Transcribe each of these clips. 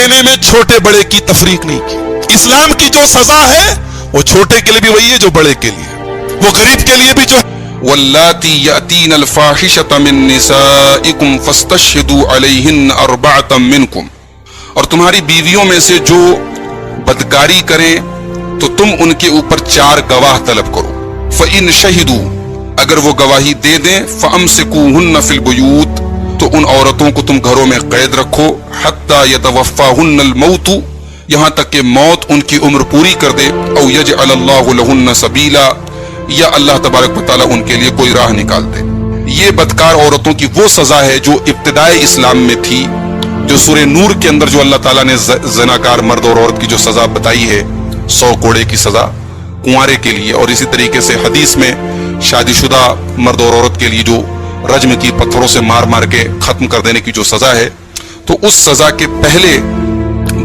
دینے میں چھوٹے بڑے کی تفریق نہیں کی. اسلام کی جو سزا ہے وہ چھوٹے کے لیے بھی وہی ہے جو بڑے کے لیے, وہ غریب کے لیے بھی جو. واللاتی یأتین الفاحشۃ من نسائکم فاستشہدوا علیہن اربعۃ منکم, اور تمہاری بیویوں میں سے جو بدکاری کریں تو تم ان کے اوپر 4 گواہ طلب کرو. فإن شہدوا, اگر وہ گواہی دے دیں, فأمسکوہن فی البیوت, تو ان عورتوں کو تم گھروں میں قید رکھو, حتی یتوفاہن الموت, یہاں تک کہ موت ان کی عمر پوری کر دے, او یجعل اللہ لہن سبیلا, یا اللہ تبارک و تعالیٰ ان کے لیے کوئی راہ نکال دے. یہ بدکار عورتوں کی وہ سزا ہے جو ابتدائے اسلام میں تھی, جو سورہ نور کے اندر جو اللہ تعالیٰ نے زناکار مرد اور عورت کی جو سزا بتائی ہے, 100 کوڑے کی سزا کنوارے کے لیے, اور اسی طریقے سے حدیث میں شادی شدہ مرد اور عورت کے لیے جو رجم کی, پتھروں سے مار مار کے ختم کر دینے کی جو سزا ہے, تو اس سزا کے پہلے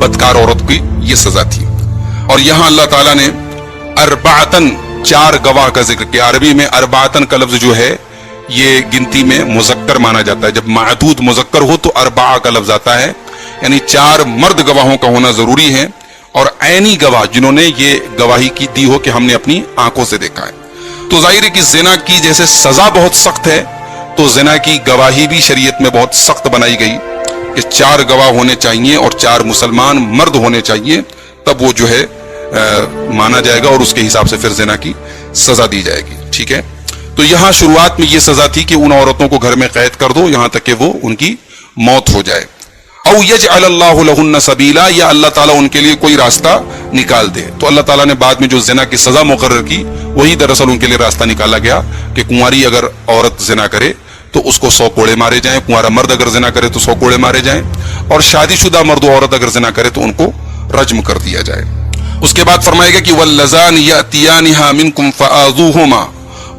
بدکار عورت کی یہ سزا تھی. اور یہاں اللہ تعالیٰ نے اربعتن 4 گواہ کا ذکر کیا. عربی میں اربعتن کا لفظ جو ہے یہ گنتی میں مذکر مانا جاتا ہے. جب معدود مذکر ہو تو اربعہ کا لفظ آتا ہے, یعنی 4 مرد گواہوں کا ہونا ضروری ہے, اور عینی گواہ جنہوں نے یہ گواہی کی دی ہو کہ ہم نے اپنی آنکھوں سے دیکھا ہے. تو ظاہر ہے کہ زنا کی جیسے سزا بہت سخت ہے, تو زنا کی گواہی بھی شریعت میں بہت سخت بنائی گئی کہ 4 گواہ ہونے چاہیے اور 4 مسلمان مرد ہونے چاہیے, تب وہ جو ہے مانا جائے گا, اور اس کے حساب سے پھر زنا کی سزا دی جائے گی. ٹھیک ہے, تو یہاں شروعات میں یہ سزا تھی کہ ان عورتوں کو گھر میں قید کر دو یہاں تک کہ وہ ان کی موت ہو جائے. او یجعل اللہ لہن سبیلا, یا اللہ تعالیٰ ان کے لیے کوئی راستہ نکال دے. تو اللہ تعالیٰ نے بعد میں جو زنا کی سزا مقرر کی وہی دراصل ان کے لیے راستہ نکالا گیا کہ کنواری اگر عورت زنا کرے تو اس کو 100 کوڑے مارے جائیں, کنوارا مرد اگر زنا کرے تو 100 کوڑے مارے جائیں, اور شادی شدہ مرد و عورت اگر زنا کرے تو ان کو رجم کر دیا جائے. اس کے بعد فرمائے گا کہ واللذان یأتیانہا منکم فآذوہما,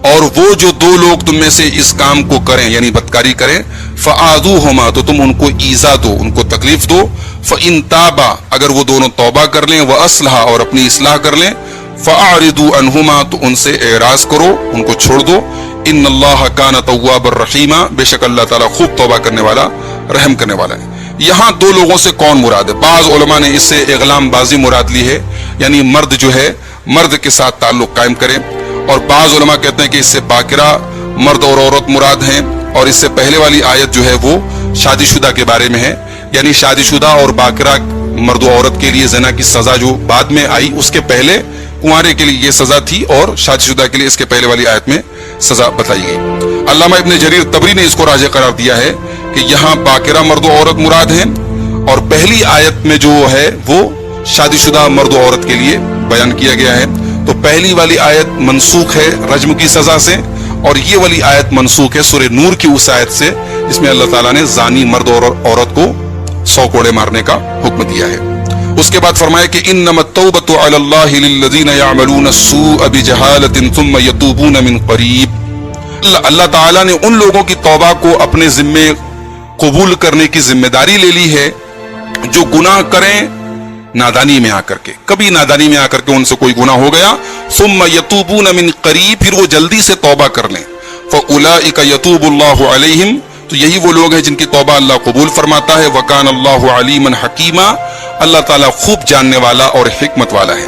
اور وہ جو 2 لوگ تم میں سے اس کام کو کریں یعنی بدکاری کریں, فآذوہما, تو تم ان کو ایذا دو, ان کو تکلیف دو. فإن تابا, اگر وہ دونوں توبہ کر لیں, وأصلحا, اور اپنی اصلاح کر لیں, فأعرضوا عنہما, تو ان سے اعراض کرو, ان کو چھوڑ دو. ان اللہ کان توابا رحیما, بے شک اللہ تعالیٰ خوب توبہ کرنے والا رحم کرنے والا ہے. یہاں 2 لوگوں سے کون مراد ہے؟ بعض علماء نے اس سے اغلام بازی مراد لی ہے, یعنی مرد جو ہے مرد کے ساتھ تعلق قائم کرے, اور بعض علماء کہتے ہیں کہ اس سے باکرہ مرد اور عورت مراد ہیں, اور اس سے پہلے والی آیت جو ہے وہ شادی شدہ کے بارے میں ہے, یعنی شادی شدہ اور باکرہ مرد و عورت کے لیے زنا کی سزا جو بعد میں آئی, اس کے پہلے کنوارے کے لیے یہ سزا تھی, اور شادی شدہ کے لیے اس کے پہلے والی آیت میں سزا بتائی گئی. علامہ ابن جریر طبری نے اس کو راجح قرار دیا ہے کہ یہاں باکرہ مرد و عورت مراد ہیں, اور پہلی آیت میں جو ہے وہ شادی شدہ مرد و عورت کے لیے بیان کیا گیا ہے. تو پہلی والی آیت منسوخ ہے رجم کی سزا سے, اور یہ والی آیت منسوخ ہے سورہ نور کی اس آیت سے جس میں اللہ تعالیٰ نے زانی مرد اور عورت کو 100 کوڑے مارنے کا حکم دیا ہے. اس کے بعد فرمایا کہ انما التوبۃ علی اللہ للذین یعملون السوء بجہالۃ ثم یتوبون من قریب, اللہ تعالیٰ نے ان لوگوں کی توبہ کو اپنے ذمے قبول کرنے کی ذمہ داری لے لی ہے جو گناہ کریں نادانی میں آ کر کے, کبھی نادانی میں آ کر کے ان سے کوئی گناہ ہو گیا, ثم یتوبون من قریب, پھر وہ جلدی سے توبہ کر لیں, فاولئک یتوب اللہ علیہم, تو یہی وہ لوگ ہیں جن کی توبہ اللہ قبول فرماتا ہے. وکان اللہ علیما حکیما, اللہ تعالیٰ خوب جاننے والا اور حکمت والا ہے.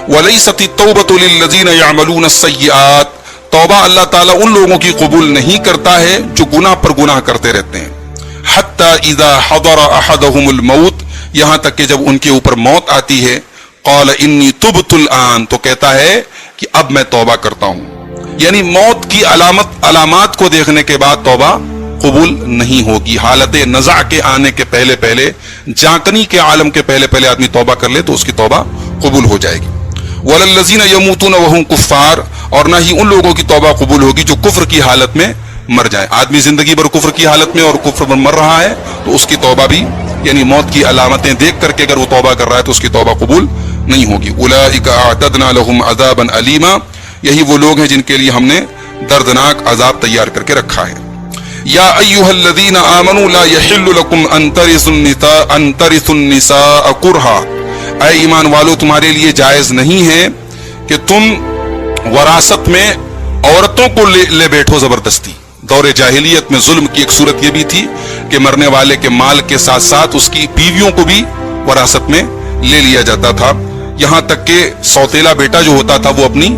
ولیست التوبۃ للذین یعملون السیئات, توبہ اللہ تعالیٰ ان لوگوں کی قبول نہیں کرتا ہے جو گناہ پر گناہ کرتے رہتے ہیں. حتی اذا حضر احدهم الموت, یہاں تک کہ جب ان کے اوپر موت آتی ہے, قال انی تبت الان, تو کہتا ہے کہ اب میں توبہ کرتا ہوں. یعنی موت کی علامات کو دیکھنے کے بعد توبہ قبول نہیں ہوگی. حالت نزع کے آنے کے پہلے پہلے, جانکنی کے عالم کے پہلے پہلے آدمی توبہ کر لے تو اس کی توبہ قبول ہو جائے گی. وَلَلَّذِينَ يَمُوتُونَ وَهُمْ كُفَّارٌ, اور نہ ہی ان لوگوں کی توبہ قبول ہوگی جو کفر کی حالت میں مر جائیں. آدمی زندگی بھر کفر کی حالت میں اور کفر پر مر رہا ہے تو اس کی توبہ بھی یعنی موت کی علامتیں دیکھ کر کے اگر وہ توبہ کر رہا ہے تو اس کی توبہ قبول نہیں ہوگی. اولئک اعتدنا لهم عذابا الیما, یہی وہ لوگ ہیں جن کے لیے ہم نے دردناک عذاب تیار کر کے رکھا ہے. یا ایھا الذین آمنوا لا یحل لکم ان ترثوا النساء کرہا, اے ایمان والو تمہارے لیے جائز نہیں ہے کہ تم وراثت میں عورتوں کو لے بیٹھو زبردستی. دور جاہلیت میں ظلم کی ایک صورت یہ بھی تھی کہ مرنے والے کے مال کے ساتھ ساتھ اس کی بیویوں کو بھی वरासत में ले लिया जाता था। यहां तक कि सौतेला बेटा जो होता था वो अपनी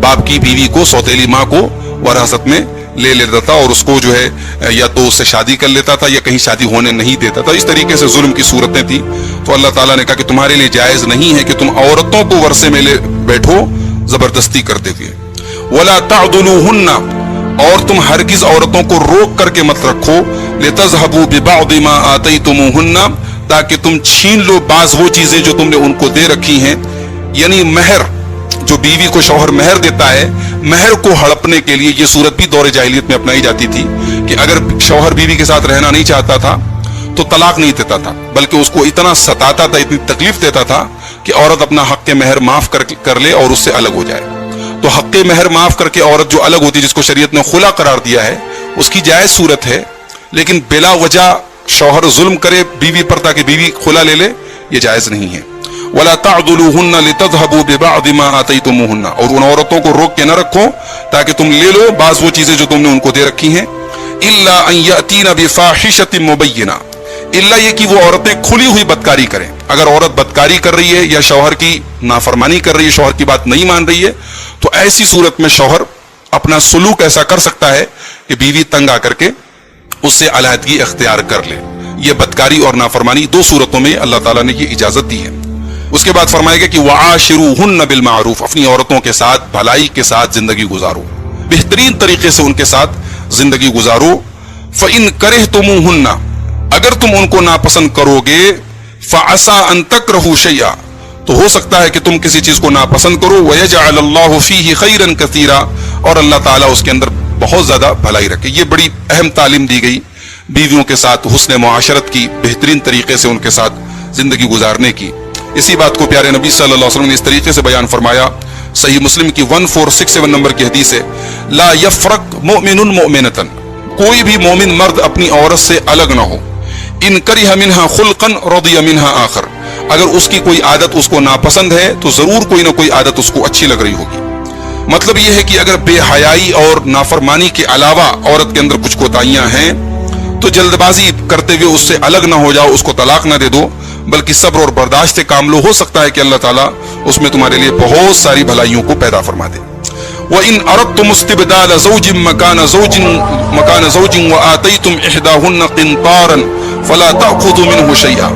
बाप की बीवी को, सौतेली माँ को वरासत में ले लेता था और उसको जो है या तो उससे शादी कर लेता था या कहीं शादी होने नहीं देता था। इस तरीके से जुल्म की सूरतें थी। तो अल्लाह ताला ने कहा कि तुम्हारे लिए जायज नहीं है कि तुम औरतों को वर्षे में ले बैठो जबरदस्ती करते हुए। वला तादुलूहुन्ना, और तुम हरगिज औरतों को रोक करके मत रखो, लितज़हबू बिबादि मा आतैतुमूहुन्ना, ताकि तुम छीन लो बाज वो चीजें जो तुमने उनको दे रखी हैं। यानी महर, जो बीवी को शौहर महर देता है, महर को हड़पने के लिए ये सूरत भी दौर जाहिलियत में अपनाई जाती थी कि अगर शौहर बीवी के साथ रहना नहीं चाहता था तो तलाक नहीं देता था, बल्कि उसको इतना सताता था, इतनी तकलीफ देता था कि औरत अपना हक महर माफ कर ले और उससे अलग हो जाए। तो हक महर माफ करके औरत जो अलग होती है, जिसको शरीयत ने खुला करार दिया है, उसकी जायज सूरत है। लेकिन बिला वजह शौहर जुल्म करे बीवी पर ताकि बीवी खुला ले ले, ये जायज नहीं है। वला तादुलूहुन्ना लितज़हबू बिबादि मा आतैतुमूहुन्ना, और उन औरतों को रोक के न रखो ताकि तुम ले लो बाज वो चीजें जो तुमने उनको दे रखी हैं। इल्ला अन यअतीना बिफाहिशतिन मुबय्यिना, इल्ला ये कि वो औरतें खुली हुई बदकारी करें। अगर औरत बदकारी कर रही है या शौहर की नाफरमानी कर रही है, शौहर की बात नहीं मान रही है, तो ऐसी सूरत में शौहर अपना सुलूक ऐसा कर सकता है कि बीवी तंग आकर के उससे अलहदगी इख्तियार कर ले। ये बदकारी और नाफरमानी दो सूरतों में अल्लाह ताला ने ये इजाजत दी है। उसके बाद फरमाएगा कि वआशिरूहुन्ना बिल मारूफ, अपनी औरतों के साथ भलाई के साथ जिंदगी गुजारो, बेहतरीन तरीके से उनके साथ जिंदगी गुजारो। फ़इन करिहतुमूहुन्ना, अगर तुम उनको नापसंद करोगे, फ़असा अन तकरहू शैआ, तो हो सकता है कि तुम किसी चीज को नापसंद करो। वयजअलल्लाहु फीही खैरन कसीरा, और अल्लाह ताला उसके अंदर बहुत ज्यादा भलाई रखे। ये बड़ी अहम तालीम दी गई बीवियों के साथ हुस्न मुआशरत की, बेहतरीन तरीके से उनके साथ जिंदगी गुजारने की। इसी बात को प्यारे नबी सल्लल्लाहु अलैहि वसल्लम ने इस तरीके से बयान फरमाया। सही मुस्लिम की 1467 नंबर की हदीस है, ला यफरक मुमिनुन मुमिनतन, कोई भी मोमिन मर्द अपनी औरत से अलग ना हो। इन करिह मिन्हा खुल्कन रदिया मिन्हा आखर, अगर उसकी कोई आदत उसको नापसंद है तो जरूर कोई ना कोई आदत उसको अच्छी लग रही होगी। मतलब यह है कि अगर बेहयाई और नाफरमानी के अलावा औरत के अंदर कुछ कोताहियां हैं तो जल्दबाजी करते हुए उससे अलग ना हो जाओ, उसको तलाक ना दे दो, बल्कि सब्र और बर्दाश्त से काम लो। हो सकता है कि अल्लाह ताला उसमें तुम्हारे लिए बहुत सारी भलाइयों को पैदा फरमा दे। वइन अरदतुम इस्तिबदाल ज़ौजिन मकान ज़ौजिन व आतैतुम इहदाहुन्ना क़िंतारन फला तअख़ुज़ू मिन्हु शैआ,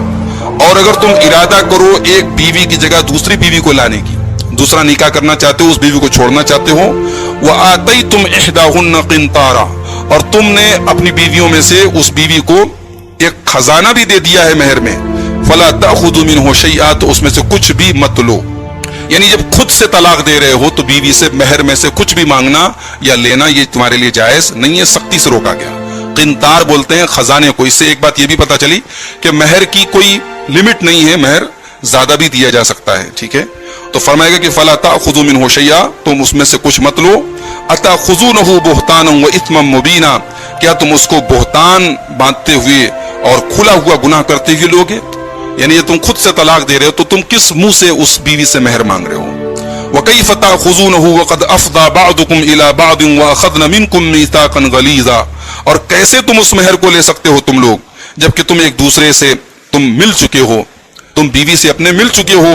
और अगर तुम इरादा करो एक बीवी की जगह दूसरी बीवी को लाने की, दूसरा निकाह करना चाहते हो, उस बीवी को छोड़ना चाहते हो, व आतैतुम इहदाहुन्ना क़िंतारा, और तुमने अपनी बीवियों में से उस बीवी को एक खजाना भी दे दिया है महर में, फला तअख़ुज़ू मिन्हु शैआ, तो उसमें से कुछ भी मत लो। यानी जब खुद से तलाक दे रहे हो तो बीवी से महर में से कुछ भी मांगना या लेना ये तुम्हारे लिए जायज नहीं है, सख्ती से रोका गया। क़िंतार बोलते हैं खजाने को। इससे एक बात ये भी पता चली कि महर की कोई लिमिट नहीं है, महर ज्यादा भी दिया जा सकता है। ठीक है, तो फरमाएगा कि फला तअख़ुज़ू मिन्हु शैआ, तुम उसमें से कुछ मत लो। अतख़ुज़ूनहु बुहतानन व इत्मम मुबीना, क्या तुम उसको बुहतान बांधते हुए और खुला हुआ गुनाह करते हुए लोगे? यानी ये तुम खुद से तलाक दे रहे हो तो तुम किस मुंह से उस बीवी से महर मांग रहे हो? वकैफ़ तअख़ुज़ूनहु वक़द अफ़ज़ा बअदुकुम इला बअदिन व अख़ज़ना मिनकुम मीसाक़न गलीज़ा, और कैसे तुम उस महर को ले सकते हो तुम लोग जबकि तुम एक दूसरे से तुम मिल चुके हो, तुम बीवी से अपने मिल चुके हो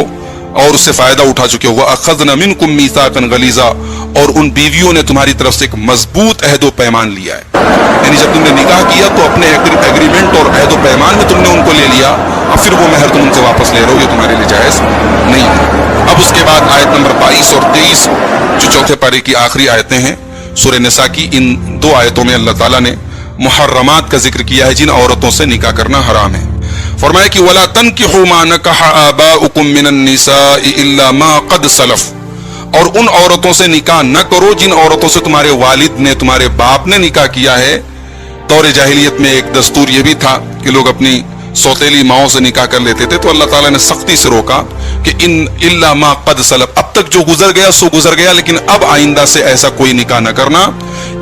और उससे फायदा उठा चुके हो। अख़ज़ना मिनकुम मीसाक़न गलीज़ा, और उन बीवियों ने तुम्हारी तरफ से एक मजबूत अहदो पैमान लिया है। यानी जब तुमने निकाह किया तो अपने एग्रीमेंट और अहदो पैमान में तुमने उनको ले लिया, अब फिर वो महर तुम उनसे वापस ले रहे हो, ये तुम्हारे लिए जायज नहीं है। अब उसके बाद आयत नंबर 22 और 23 जो चौथे पारे की आखिरी आयतें हैं सूरह निसा की, इन दो आयतों में अल्लाह ताला ने मुहर्रमात का जिक्र किया है, जिन औरतों से निकाह करना हराम है। फरमाया कि वला तनकिहू मा नकहा आबाउकुम मिनन निसाई इल्ला मा क़द सलफ, और उन औरतों से निकाह न करो जिन औरतों से तुम्हारे वालिद ने, तुम्हारे बाप ने निकाह किया है। दौर जाहिलियत में एक दस्तूर ये भी था कि लोग अपनी सौतेली माओं से निकाह कर लेते थे, तो अल्लाह ताला ने सख्ती से रोका कि इन इल्ला मा क़द सलफ, अब तक जो गुजर गया सो गुजर गया, लेकिन अब आइंदा से ऐसा कोई निकाह न करना।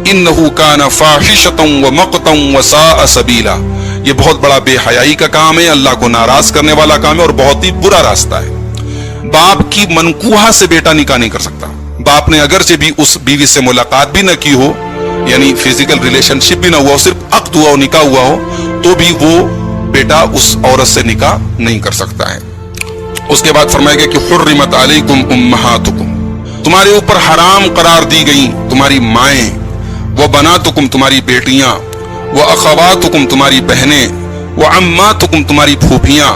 इन्नहु काना फाहिशतन व मक़तन व साअ सबीला, ये बहुत बड़ा बेहयाई का काम है, अल्लाह को नाराज करने वाला काम है और बहुत ही बुरा रास्ता है। बाप की मनकूहा से बेटा निकाह नहीं कर सकता। बाप ने अगरचे भी उस बीवी से मुलाकात भी न की हो, यानी फिजिकल रिलेशनशिप भी ना हुआ हो, सिर्फ अक्द हुआ हो, निकाह हुआ हो, तो भी वो बेटा उस औरत से निकाह नहीं कर सकता है। उसके बाद फरमाया गया कि हुर्रिमत अलैकुम उम्महातुकुम, तुम्हारे ऊपर हराम करार दी गई तुम्हारी माएं, व बनातुकुम तुम्हारी बेटियां, व अखवातुकुम तुम्हारी बहनें, व अम्मातुकुम तुम्हारी फूफियां,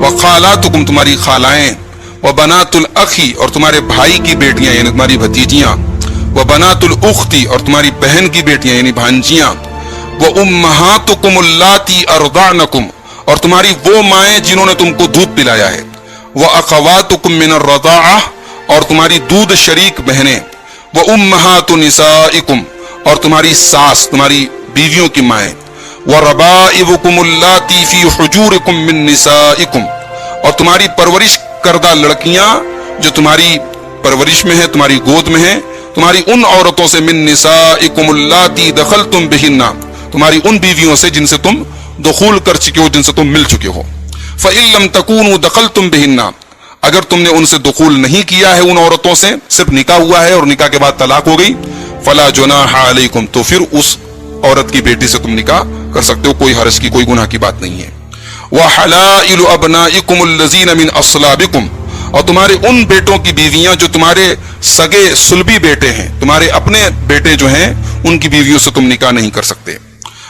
व खालातुकुम तुम्हारी खालाएं, व बनातुल अखी और तुम्हारे भाई की बेटियां यानी तुम्हारी भतीजियां, व बनातुल उख्ती और तुम्हारी बहन की बेटियां यानी भांजियां, व उम्महातुकुम अल्लाती अर्दानकुम और तुम्हारी वो माएं जिन्होंने तुमको दूध पिलाया है, व अखवातुकुम मिनर रदाअह और तुम्हारी दूध शरीक बहनें, व उम्महातु निसाइकुम और तुम्हारी सास तुम्हारी बीवियों की माएं, व रबाइबुकुम अल्लाती फी हुजूरिकुम मिन निसाइकुम और तुम्हारी परवरिश करदा लड़कियां जो तुम्हारी परवरिश में है, तुम्हारी गोद में है, तुम्हारी उन औरतों से, मिन निसाइकुम अल्लाती दखलतुम बिहिन्ना, तुम्हारी उन बीवियों से जिनसे तुम दुखूल कर चुके हो, जिनसे तुम मिल चुके हो। फ़इन लम तकूनु दखलतुम बिहिन्ना, अगर तुमने उनसे दुखूल नहीं किया है, उन औरतों से सिर्फ निकाह हुआ है और निकाह के बाद तलाक हो गई, फला जुनाहा अलैकुम, तो फिर उस औरत की बेटी से तुम निकाह कर सकते हो, कोई हरज की कोई गुनाह की बात नहीं है। व हलाइलु अबनाइकुम अल्लज़ीना मिन अस्लाबिकुम और तुम्हारे उन बेटों की बीवियां जो तुम्हारे सगे सुलभी बेटे हैं, तुम्हारे अपने बेटे जो हैं उनकी बीवियों से तुम निकाह नहीं कर सकते।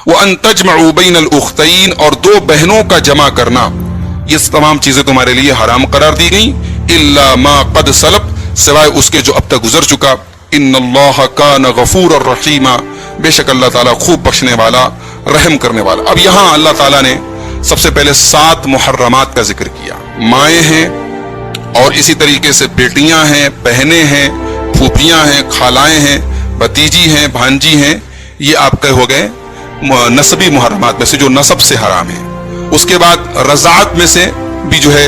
व अन तजमउ बैनल उख्तैन और दो बहनों का जमा करना, ये तमाम चीजें तुम्हारे लिए हराम करार दी गई, इल्ला मा कद सलब, सिवाय उसके जो अब तक गुजर चुका। इन्नल्लाह कान गफूरर रहीमा, बेशक अल्लाह ताला खूब बख्शने वाला रहम करने वाला। अब यहाँ अल्लाह ताला ने सबसे पहले 7 मुहर्रमात का जिक्र किया। माएँ हैं और इसी तरीके से बेटियां हैं, बहनें हैं, फूफियां हैं, खालाएं हैं, भतीजी हैं, भांजी हैं, ये आपके हो गए नसबी मुहर्रमात में से जो नसब से हराम है। उसके बाद रज़ात में से भी जो है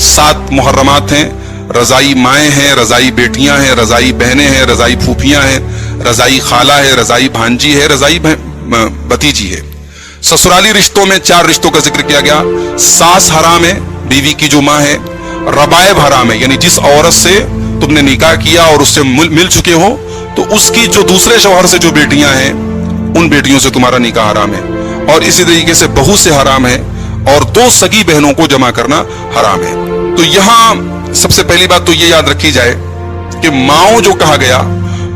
7 मुहर्रमात हैं। रज़ाई माएँ हैं, रज़ाई बेटियां हैं, रज़ाई बहनें हैं, रज़ाई फूफियां हैं, रज़ाई खाला है, रज़ाई भांजी है, रज़ाई भतीजी है। ससुराली रिश्तों में 4 रिश्तों का जिक्र किया गया। सास हराम है, बीवी की जो माँ है। रबायब हराम है, यानी जिस औरत से तुमने निकाह किया और उससे मिल चुके हो तो उसकी जो दूसरे शौहर से जो बेटियां हैं उन बेटियों से तुम्हारा निकाह हराम है। और इसी तरीके से बहू से हराम है और 2 सगी बहनों को जमा करना हराम है। तो यहाँ सबसे पहली बात तो ये याद रखी जाए कि माओ जो कहा गया,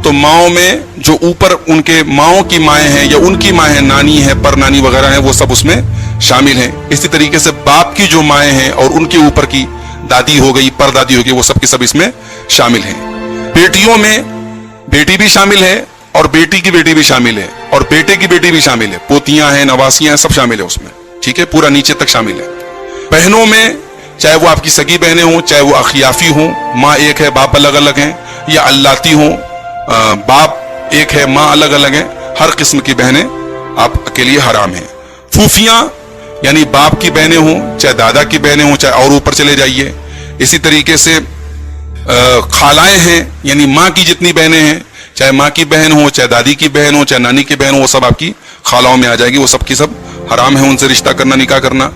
तो माओ में जो ऊपर उनके माओ की माएँ हैं या उनकी माँ है, नानी है, पर नानी वगैरह है, वो सब उसमें शामिल हैं। इसी तरीके से बाप की जो माएँ हैं और उनके ऊपर की दादी हो गई, परदादी हो गई, वो सब की सब इसमें शामिल हैं। बेटियों में बेटी भी शामिल है और बेटी की बेटी भी शामिल है और बेटे की बेटी भी शामिल है, पोतियां हैं, नवासियां हैं, सब शामिल है उसमें, ठीक है, पूरा नीचे तक शामिल है। बहनों में चाहे वो आपकी सगी बहनें हों, चाहे वो अखियाफी हों, माँ एक है बाप अलग अलग हैं, या अल्लाती हों, बाप एक है माँ अलग अलग है, हर किस्म की बहनें आपके लिए हराम हैं। फूफियां यानी बाप की बहनें हों, चाहे दादा की बहनें हों, चाहे और ऊपर चले जाइए। इसी तरीके से खालाएं हैं यानी माँ की जितनी बहनें हैं, चाहे माँ की बहन हो, चाहे दादी की बहन हो, चाहे नानी की बहन हो, वो सब आपकी खालाओं में आ जाएगी, वो सब की सब हराम है उनसे रिश्ता करना, निकाह करना।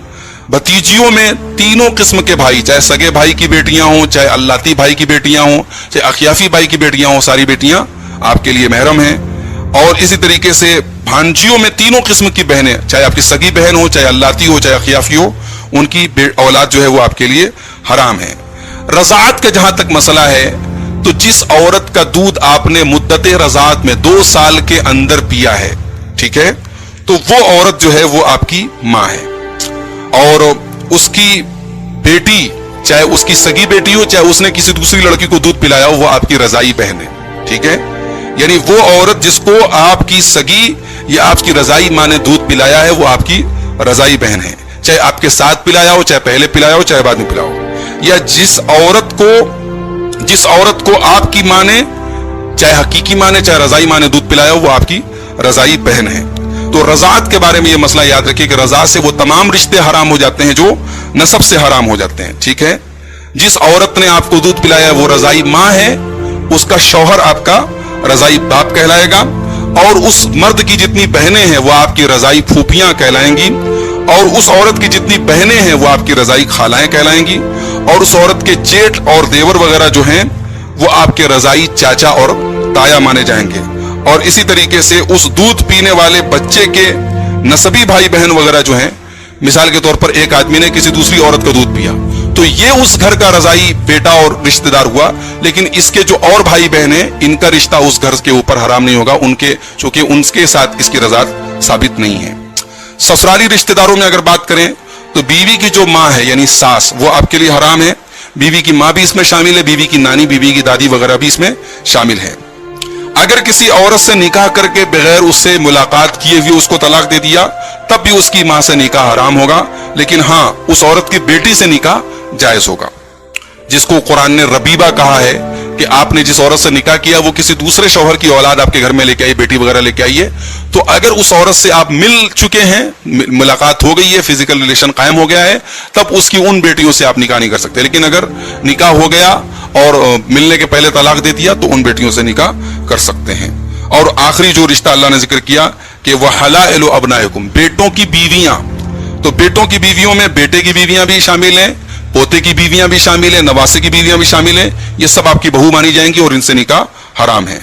भतीजियों में तीनों किस्म के भाई, चाहे सगे भाई की बेटियां हों, चाहे अल्लाती भाई की बेटियां हों, चाहे अखियाफी भाई की बेटियां हों, सारी बेटियां आपके लिए महरम हैं। और इसी तरीके से भांजियों में तीनों किस्म की बहनें, चाहे आपकी सगी बहन हो, चाहे अल्लाती हो, चाहे अखियाफी हो, उनकी औलाद जो है वो आपके लिए हराम है। रज़ात का जहां तक मसला है, तो जिस औरत का दूध आपने मुद्दत रज़ात में 2 साल के अंदर पिया है, ठीक है, तो वो औरत जो है वो आपकी माँ है। और उसकी बेटी, चाहे उसकी सगी बेटी हो, चाहे उसने किसी दूसरी लड़की को दूध पिलाया हो, वो आपकी रज़ाई बहन है, ठीक है। यानी वो औरत जिसको आपकी सगी या आपकी रज़ाई माँ ने दूध पिलाया है, वो आपकी रज़ाई बहन है, चाहे आपके साथ पिलाया हो, चाहे पहले पिलाया हो, चाहे बाद में पिलाया हो। या जिस औरत को आपकी माँ ने, चाहे हकीकी माँ ने, चाहे रज़ाई माँ ने दूध पिलाया हो, वो आपकी रज़ाई बहन है। तो रज़ात के बारे में ये मसला याद रखिए कि रज़ात से वो तमाम रिश्ते हराम हो जाते हैं जो नसब से हराम हो जाते हैं, ठीक है। जिस औरत ने आपको दूध पिलाया है वो रज़ाई माँ है, उसका शौहर आपका रज़ाई बाप कहलाएगा, और उस मर्द की जितनी बहनें हैं वो आपकी रज़ाई फूफियां कहलाएंगी, और उस औरत की जितनी बहनें हैं वो आपकी रज़ाई खालाएं कहलाएंगी, और उस औरत के जेठ और देवर वगैरह जो हैं वो आपके रज़ाई चाचा और ताया माने जाएंगे। और इसी तरीके से उस दूध पीने वाले बच्चे के नसबी भाई बहन वगैरह जो हैं مثال کے طور پر ایک آدمی نے کسی دوسری عورت کا دودھ پیا تو یہ اس گھر کا رضائی بیٹا اور رشتہ دار ہوا، لیکن اس کے جو اور بھائی بہن ہیں ان کا رشتہ اس گھر کے اوپر حرام نہیں ہوگا، چونکہ ان کے ساتھ اس کی رضاعت ثابت نہیں ہے۔ سسرالی رشتہ داروں میں اگر بات کریں تو بیوی کی جو ماں ہے یعنی ساس، وہ آپ کے لیے حرام ہے، بیوی کی ماں بھی اس میں شامل ہے، بیوی کی نانی، بیوی کی دادی وغیرہ بھی اس میں شامل ہے۔ اگر کسی عورت سے نکاح کر کے بغیر اس سے ملاقات کیے ہوئے اس کو طلاق دے دیا تب بھی اس کی ماں سے نکاح حرام ہوگا، لیکن ہاں اس عورت کی بیٹی سے نکاح جائز ہوگا، جس کو قرآن نے ربیبہ کہا ہے کہ آپ نے جس عورت سے نکاح کیا وہ کسی دوسرے شوہر کی اولاد آپ کے گھر میں لے کے آئی، بیٹی وغیرہ لے کے آئیے، تو اگر اس عورت سے آپ مل چکے ہیں، ملاقات ہو گئی ہے، فزیکل ریلیشن قائم ہو گیا ہے، تب اس کی ان بیٹیوں سے آپ نکاح نہیں کر سکتے، لیکن اگر نکاح ہو گیا اور ملنے کے پہلے طلاق دے دیا تو ان بیٹیوں سے نکاح کر سکتے ہیں۔ اور آخری جو رشتہ اللہ نے ذکر کیا کہ وَحَلَائِلُ أَبْنَائِكُمْ، بیٹوں کی بیویاں، تو بیٹوں کی بیویوں میں بیٹے کی بیویاں بھی شامل ہیں، پوتے کی بیویاں بھی شامل ہیں، نواسے کی بیویاں بھی شامل ہیں، یہ سب آپ کی بہو مانی جائیں گی اور ان سے نکاح حرام ہے۔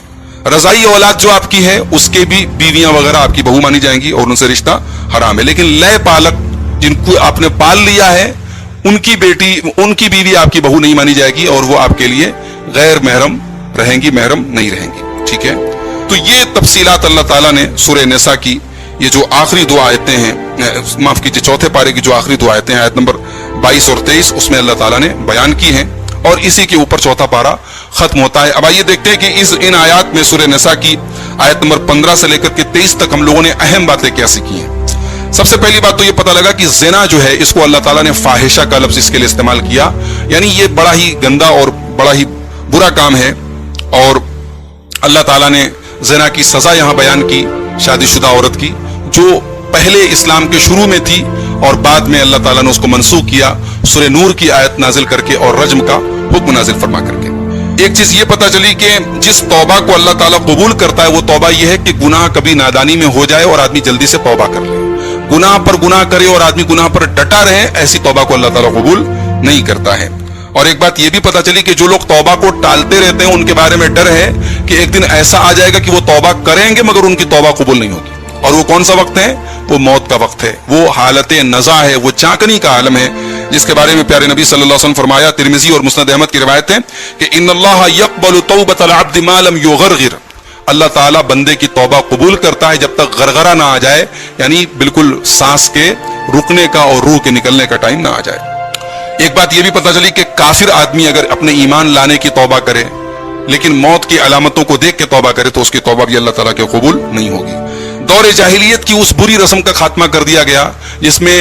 رضائی اولاد جو آپ کی ہے اس کے بھی بیویاں وغیرہ آپ کی بہو مانی جائیں گی اور ان سے رشتہ حرام ہے، لیکن لے پالک جن کو آپ نے پال لیا ہے ان کی بیوی آپ کی بہو نہیں مانی جائے گی اور وہ آپ کے لیے غیر محرم رہیں گی، محرم نہیں رہیں گی، ٹھیک ہے۔ تو یہ تفصیلات اللہ تعالیٰ نے سورہ نساء کی یہ جو آخری دو آیتیں ہیں، معاف کیجیے چوتھے پارے کی جو آخری دو آیتیں ہیں، آیت نمبر 22 اور 23، اس میں اللہ تعالیٰ نے بیان کی ہیں اور اسی کے اوپر چوتھا پارہ ختم ہوتا ہے۔ اب آئیے دیکھتے ہیں کہ ان آیات میں سورہ نساء کی آیت نمبر 15 سے لے کر کے 23 تک ہم لوگوں نے اہم باتیں کیا سیکھی ہیں۔ سب سے پہلی بات تو یہ پتہ لگا کہ زنا جو ہے اس کو اللہ تعالیٰ نے فاحشہ کا لفظ اس کے لیے استعمال کیا، یعنی یہ بڑا ہی گندا اور بڑا ہی برا کام ہے، اور اللہ تعالیٰ نے زنا کی سزا یہاں بیان کی شادی شدہ عورت کی، جو پہلے اسلام کے شروع میں تھی اور بعد میں اللہ تعالیٰ نے اس کو منسوخ کیا سورہ نور کی آیت نازل کر کے اور رجم کا حکم نازل فرما کر کے۔ ایک چیز یہ پتہ چلی کہ جس توبہ کو اللہ تعالیٰ قبول کرتا ہے وہ توبہ یہ ہے کہ گناہ کبھی نادانی میں ہو جائے اور آدمی جلدی سے توبہ کر لے، گناہ پر گناہ کرے اور آدمی گناہ پر ڈٹا رہے، ایسی توبہ کو اللہ تعالیٰ قبول نہیں کرتا ہے۔ اور ایک بات یہ بھی پتہ چلی کہ جو لوگ توبہ کو ٹالتے رہتے ہیں ان کے بارے میں ڈر ہے کہ ایک دن ایسا آ جائے گا کہ وہ توبہ کریں گے مگر ان کی توبہ قبول نہیں ہوگی، اور وہ کون سا وقت ہے؟ وہ موت کا وقت ہے، وہ حالت نزع ہے، وہ چانکنی کا عالم ہے، جس کے بارے میں پیارے نبی صلی اللہ علیہ وسلم فرمایا، ترمذی اور مسند احمد کی روایت ہے کہ ان اللہ یقبل توبۃ العبد ما لم یغرغر، اللہ تعالیٰ بندے کی توبہ قبول کرتا ہے جب تک غرغرہ نہ آ جائے، یعنی بالکل سانس کے رکنے کا اور روح کے نکلنے کا ٹائم نہ آ جائے۔ ایک بات یہ بھی پتہ چلی کہ کافر آدمی اگر اپنے ایمان لانے کی توبہ کرے لیکن موت کی علامتوں کو دیکھ کے توبہ کرے تو اس کی توبہ بھی اللہ تعالیٰ کے قبول نہیں ہوگی۔ دور جاہلیت کی اس بری رسم کا خاتمہ کر دیا گیا جس میں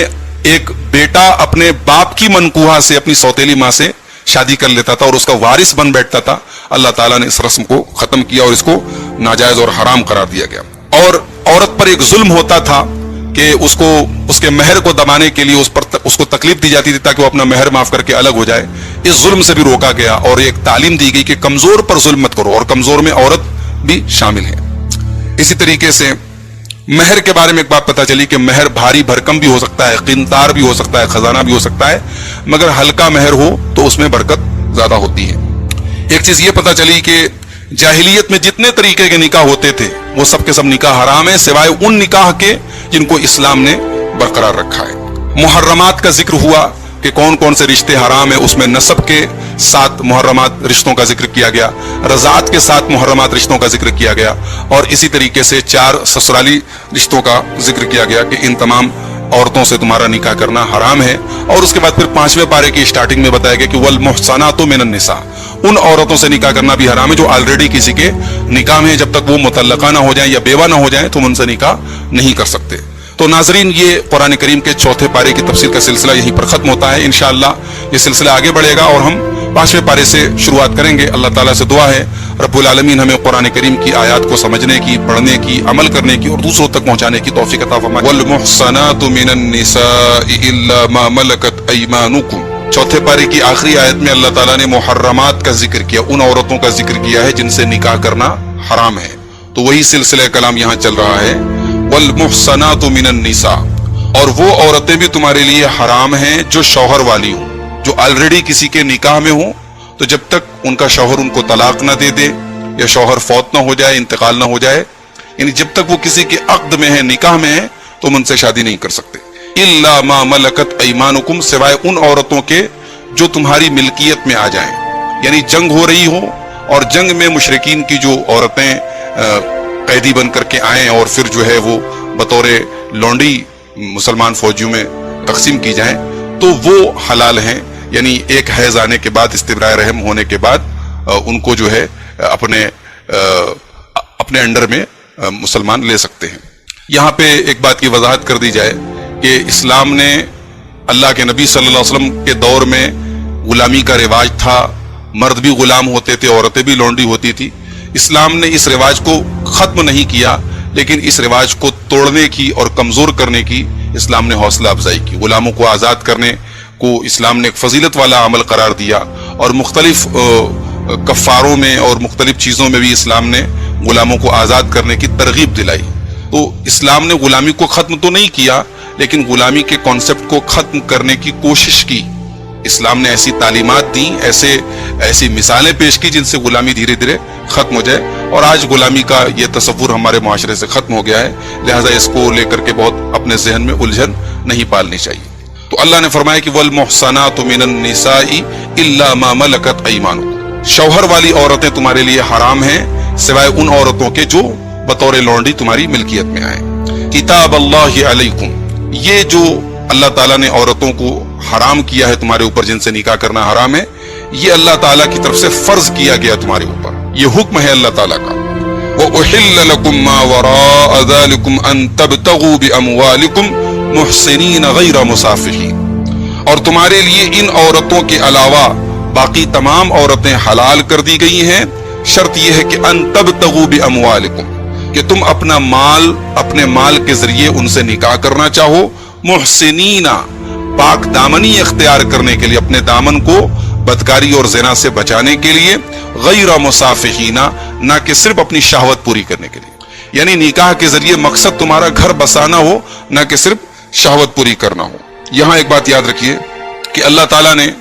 ایک بیٹا اپنے باپ کی منکوہا سے، اپنی سوتیلی ماں سے شادی کر لیتا تھا اور اس کا وارث بن بیٹھتا تھا۔ اللہ تعالیٰ نے اس رسم کو ختم کیا اور اس کو ناجائز اور حرام قرار دیا گیا۔ اور عورت پر ایک ظلم ہوتا تھا کہ اس کو اس کے مہر کو دبانے کے لیے اس کو تکلیف دی جاتی تھی تاکہ وہ اپنا مہر معاف کر کے الگ ہو جائے، اس ظلم سے بھی روکا گیا اور ایک تعلیم دی گئی کہ کمزور پر ظلم مت کرو، اور کمزور میں عورت بھی شامل ہے۔ اسی طریقے سے مہر کے بارے میں ایک بات پتہ چلی کہ مہر بھاری بھرکم بھی ہو سکتا ہے، قنطار بھی ہو سکتا ہے، خزانہ بھی ہو سکتا ہے، مگر ہلکا مہر ہو تو اس میں برکت زیادہ ہوتی ہے۔ ایک چیز یہ پتہ چلی کہ جاہلیت میں جتنے طریقے کے نکاح ہوتے تھے وہ سب کے سب نکاح حرام ہے سوائے ان نکاح کے جن کو اسلام نے برقرار رکھا ہے۔ محرمات کا ذکر ہوا کہ کون کون سے رشتے حرام ہیں، اس میں نسب کے 7 محرمات رشتوں کا ذکر کیا گیا، رضاعت کے 7 محرمات رشتوں کا ذکر کیا گیا، اور اسی طریقے سے 4 سسرالی رشتوں کا ذکر کیا گیا کہ ان تمام عورتوں سے تمہارا نکاح کرنا حرام ہے۔ اور اس کے بعد پھر 5ویں پارے کی اسٹارٹنگ میں بتایا گیا کہ والمحصنات من النساء، ان عورتوں سے نکاح کرنا بھی حرام ہے جو آلریڈی کسی کے نکاح میں ہیں، جب تک وہ مطلقہ نہ ہو جائیں یا بیوہ نہ ہو جائیں تم ان سے نکاح نہیں کر سکتے۔ تو ناظرین، یہ قرآن کریم کے 4تھے پارے کی تفسیر کا سلسلہ یہیں پر ختم ہوتا ہے۔ انشاءاللہ یہ سلسلہ آگے بڑھے گا اور ہم 5ویں پارے سے شروعات کریں گے۔ اللہ تعالیٰ سے دعا ہے رب العالمین ہمیں قرآن کریم کی آیات کو سمجھنے کی، پڑھنے کی، عمل کرنے کی اور دوسروں تک پہنچانے کی توفیق عطا فرمائے۔ والمحصنات من النساء الا ما ملكت ايمانكم، 4تھے پارے کی آخری آیت میں اللہ تعالیٰ نے محرمات کا ذکر کیا، ان عورتوں کا ذکر کیا ہے جن سے نکاح کرنا حرام ہے۔ تو وہی سلسلہ کلام یہاں چل رہا ہے، والمحصنات من النساء، اور وہ عورتیں بھی تمہارے لیے حرام ہیں جو شوہر والی ہوں، جو آلریڈی کسی کے نکاح میں ہوں، تو جب تک ان کا شوہر ان کو طلاق نہ دے دے یا شوہر فوت نہ ہو جائے، انتقال نہ ہو جائے، یعنی جب تک وہ کسی کے عقد میں ہے، نکاح میں ہے، تم ان سے شادی نہیں کر سکتے۔ इल्ला मा मलकत ऐमानुकुम, सिवाय उन औरतों के जो तुम्हारी मिल्कियत में आ जाएं। यानी जंग हो रही हो और जंग में मुशरिकीन की जो औरतें कैदी बन करके आए और फिर जो है वो बतौरे लौंडी मुसलमान फौजियों में तकसीम की जाएं, तो वो हलाल हैं। यानी एक हैज आने के बाद, इस्तिब्राए रहम होने के बाद उनको जो है अपने अंडर में मुसलमान ले सकते हैं। यहाँ पे एक बात की वजाहत कर दी जाए कि इस्लाम ने, अल्लाह के नबी सल्लल्लाहु अलैहि वसल्लम के दौर में गुलामी का रिवाज था, मर्द भी गुलाम होते थे, औरतें भी लौंडी होती थी। इस्लाम ने इस रिवाज को खत्म नहीं किया, लेकिन इस रिवाज को तोड़ने की और कमजोर करने की इस्लाम ने हौसला अफजाई की। गुलामों को आजाद करने को इस्लाम ने एक फजीलत वाला अमल करार दिया और मुख्तलिफ कफ्फारों में और मुख्तलिफ चीजों में भी इस्लाम ने गुलामों को आजाद करने की तरगीब दिलाई। तो इस्लाम ने गुलामी को खत्म तो नहीं किया, लेकिन गुलामी के कॉन्सेप्ट को खत्म करने की कोशिश की। इस्लाम ने ऐसी तालीमात दी, ऐसी मिसालें पेश की जिनसे गुलामी धीरे धीरे खत्म हो जाए, और आज गुलामी का ये तसव्वुर हमारे मुआशरे से खत्म हो गया है। लिहाजा इसको लेकर के बहुत अपने जहन में उलझन नहीं पालनी चाहिए। तो अल्लाह ने फरमाया कि वल मुहसनातु मिनन निसाई इल्ला मा मलकत ऐमानुकुम, शौहर वाली औरतें तुम्हारे लिए हराम हैं सिवाय उन औरतों के जो बतौर लौंडी तुम्हारी मिल्कियत में आए। किताब अल्लाहि अलैकुम, ये जो अल्लाह ताला ने औरतों को हराम किया है तुम्हारे ऊपर, जिनसे निकाह करना हराम है, ये अल्लाह ताला की तरफ से फर्ज किया गया तुम्हारे ऊपर, ये हुक्म है अल्लाह ताला का। व उहिल्ल लकुम मा वराअ ज़ालिकुम अन तबतगू बिअमवालिकुम मुहसिनीन गैर मुसाफिहीन, और तुम्हारे लिए इन औरतों के अलावा बाकी तमाम औरतें हलाल कर दी गई हैं। शर्त यह है कि अन तबतगू बिअमवालिकुम, कि तुम अपना माल, अपने माल के जरिए उनसे निकाह करना चाहो। मुहसिनीना, पाक दामनी इख्तियार करने के लिए, अपने दामन को बदकारी और ज़िना से बचाने के लिए। गैर मुसाफिहीना, ना कि सिर्फ अपनी शहवत पूरी करने के लिए। यानी निकाह के जरिए मकसद तुम्हारा घर बसाना हो, ना कि सिर्फ शहवत पूरी करना हो। यहां एक बात याद रखिए कि अल्लाह ताला ने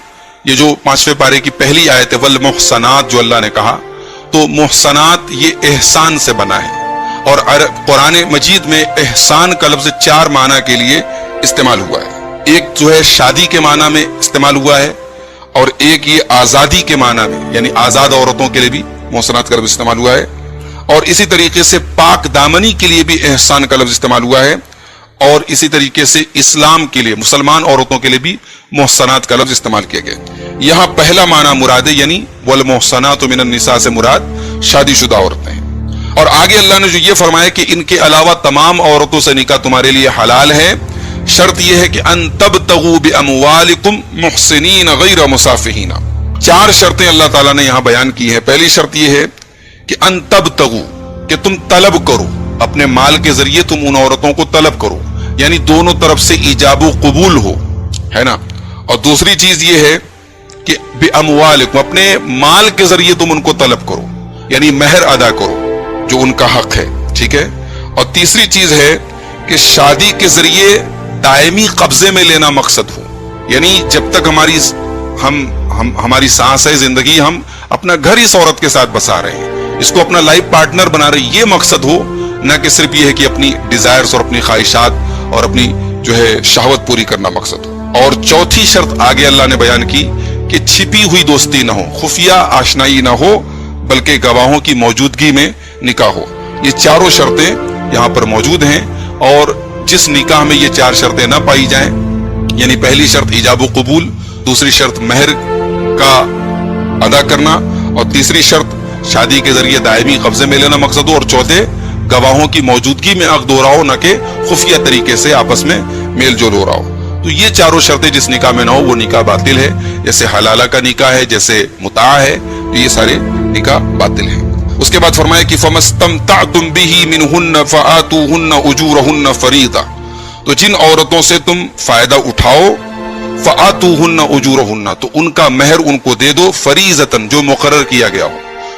ये जो 5वें पारे की पहली आयत है वल मुहसनात, जो अल्लाह ने कहा, तो मुहसनात ये एहसान से बना है, और कुरान मजीद में एहसान का लफ्ज 4 माना के लिए इस्तेमाल हुआ है। एक जो है शादी के माना में इस्तेमाल हुआ है, और एक ये आजादी के माना में, यानी आजाद औरतों के लिए भी मुहसनात का लफ्ज इस्तेमाल हुआ है, और इसी तरीके से पाक दामनी के लिए भी एहसान का लफ्ज इस्तेमाल हुआ है, और इसी तरीके से इस्लाम के लिए, मुसलमान औरतों के लिए भी मुहसनात का लफ्ज इस्तेमाल किया गया। यहां पहला माना मुराद है, यानी वल मुहसनातु मिनन निसा से मुराद शादीशुदा औरतें हैं। और आगे अल्लाह ने जो ये फरमाया कि इनके अलावा तमाम औरतों से निकाह तुम्हारे लिए हलाल है। शर्त यह है कि अन तबतगू बिअमवालिकुम मुहसिनीन गैर मुसाफिहीन। 4 शर्तें अल्लाह ताला ने यहां बयान की है। पहली शर्त यह है कि अन तबतगू, कि तुम तलब करो, अपने माल के जरिए तुम उन औरतों को तलब करो, यानी दोनों तरफ से ईजाबो कबूल हो, है ना। और दूसरी चीज ये है कि बिअमवालिकुम, अपने माल के जरिए तुम उनको तलब करो, यानी महर अदा करो जो उनका हक है, ठीक है। और तीसरी चीज है कि शादी के जरिए दायमी कब्जे में लेना मकसद हो, यानी जब तक हमारी सांस है, जिंदगी, हम अपना घर इस औरत के साथ बसा रहे हैं, इसको अपना लाइफ पार्टनर बना रहे, ये मकसद हो, ना कि सिर्फ ये है कि अपनी डिजायर्स और अपनी ख्वाहिशात और अपनी जो है शहवत पूरी करना मकसद हो। और चौथी शर्त आगे अल्लाह ने बयान की कि छिपी हुई दोस्ती ना हो, खुफिया आशनाई ना हो, बल्कि गवाहों की मौजूदगी में निकाह हो। ये चारों शर्तें यहाँ पर मौजूद हैं, और जिस निकाह में ये 4 शर्तें ना पाई जाएं, यानी पहली शर्त ईजाब कबूल, दूसरी शर्त महर का अदा करना, और तीसरी शर्त शादी के जरिए दायमी कब्जे में लेना मकसद हो, और चौथे गवाहों की मौजूदगी में अक़्द हो रहा हो, न कि खुफिया तरीके से आपस में मेल जोल हो रहा हो। तो ये चारों शर्तें जिस निकाह में ना हो वो निकाह बातिल है। जैसे हलाला का निकाह है, जैसे मुताआ है, तो ये सारे निकाह बातिल है। उसके बाद फरमाया कि फमस्तमतअतुम बिही मिनहुन्न फआतूहुन्न उजूरहुन्न फरीदा, तो जिन औरतों से तुम फायदा उठाओ, फआतूहुन्न उजूरहुन्न, तो उनका महर उनको दे दो, फरीजतन, जो मुकर्रर किया गया हो,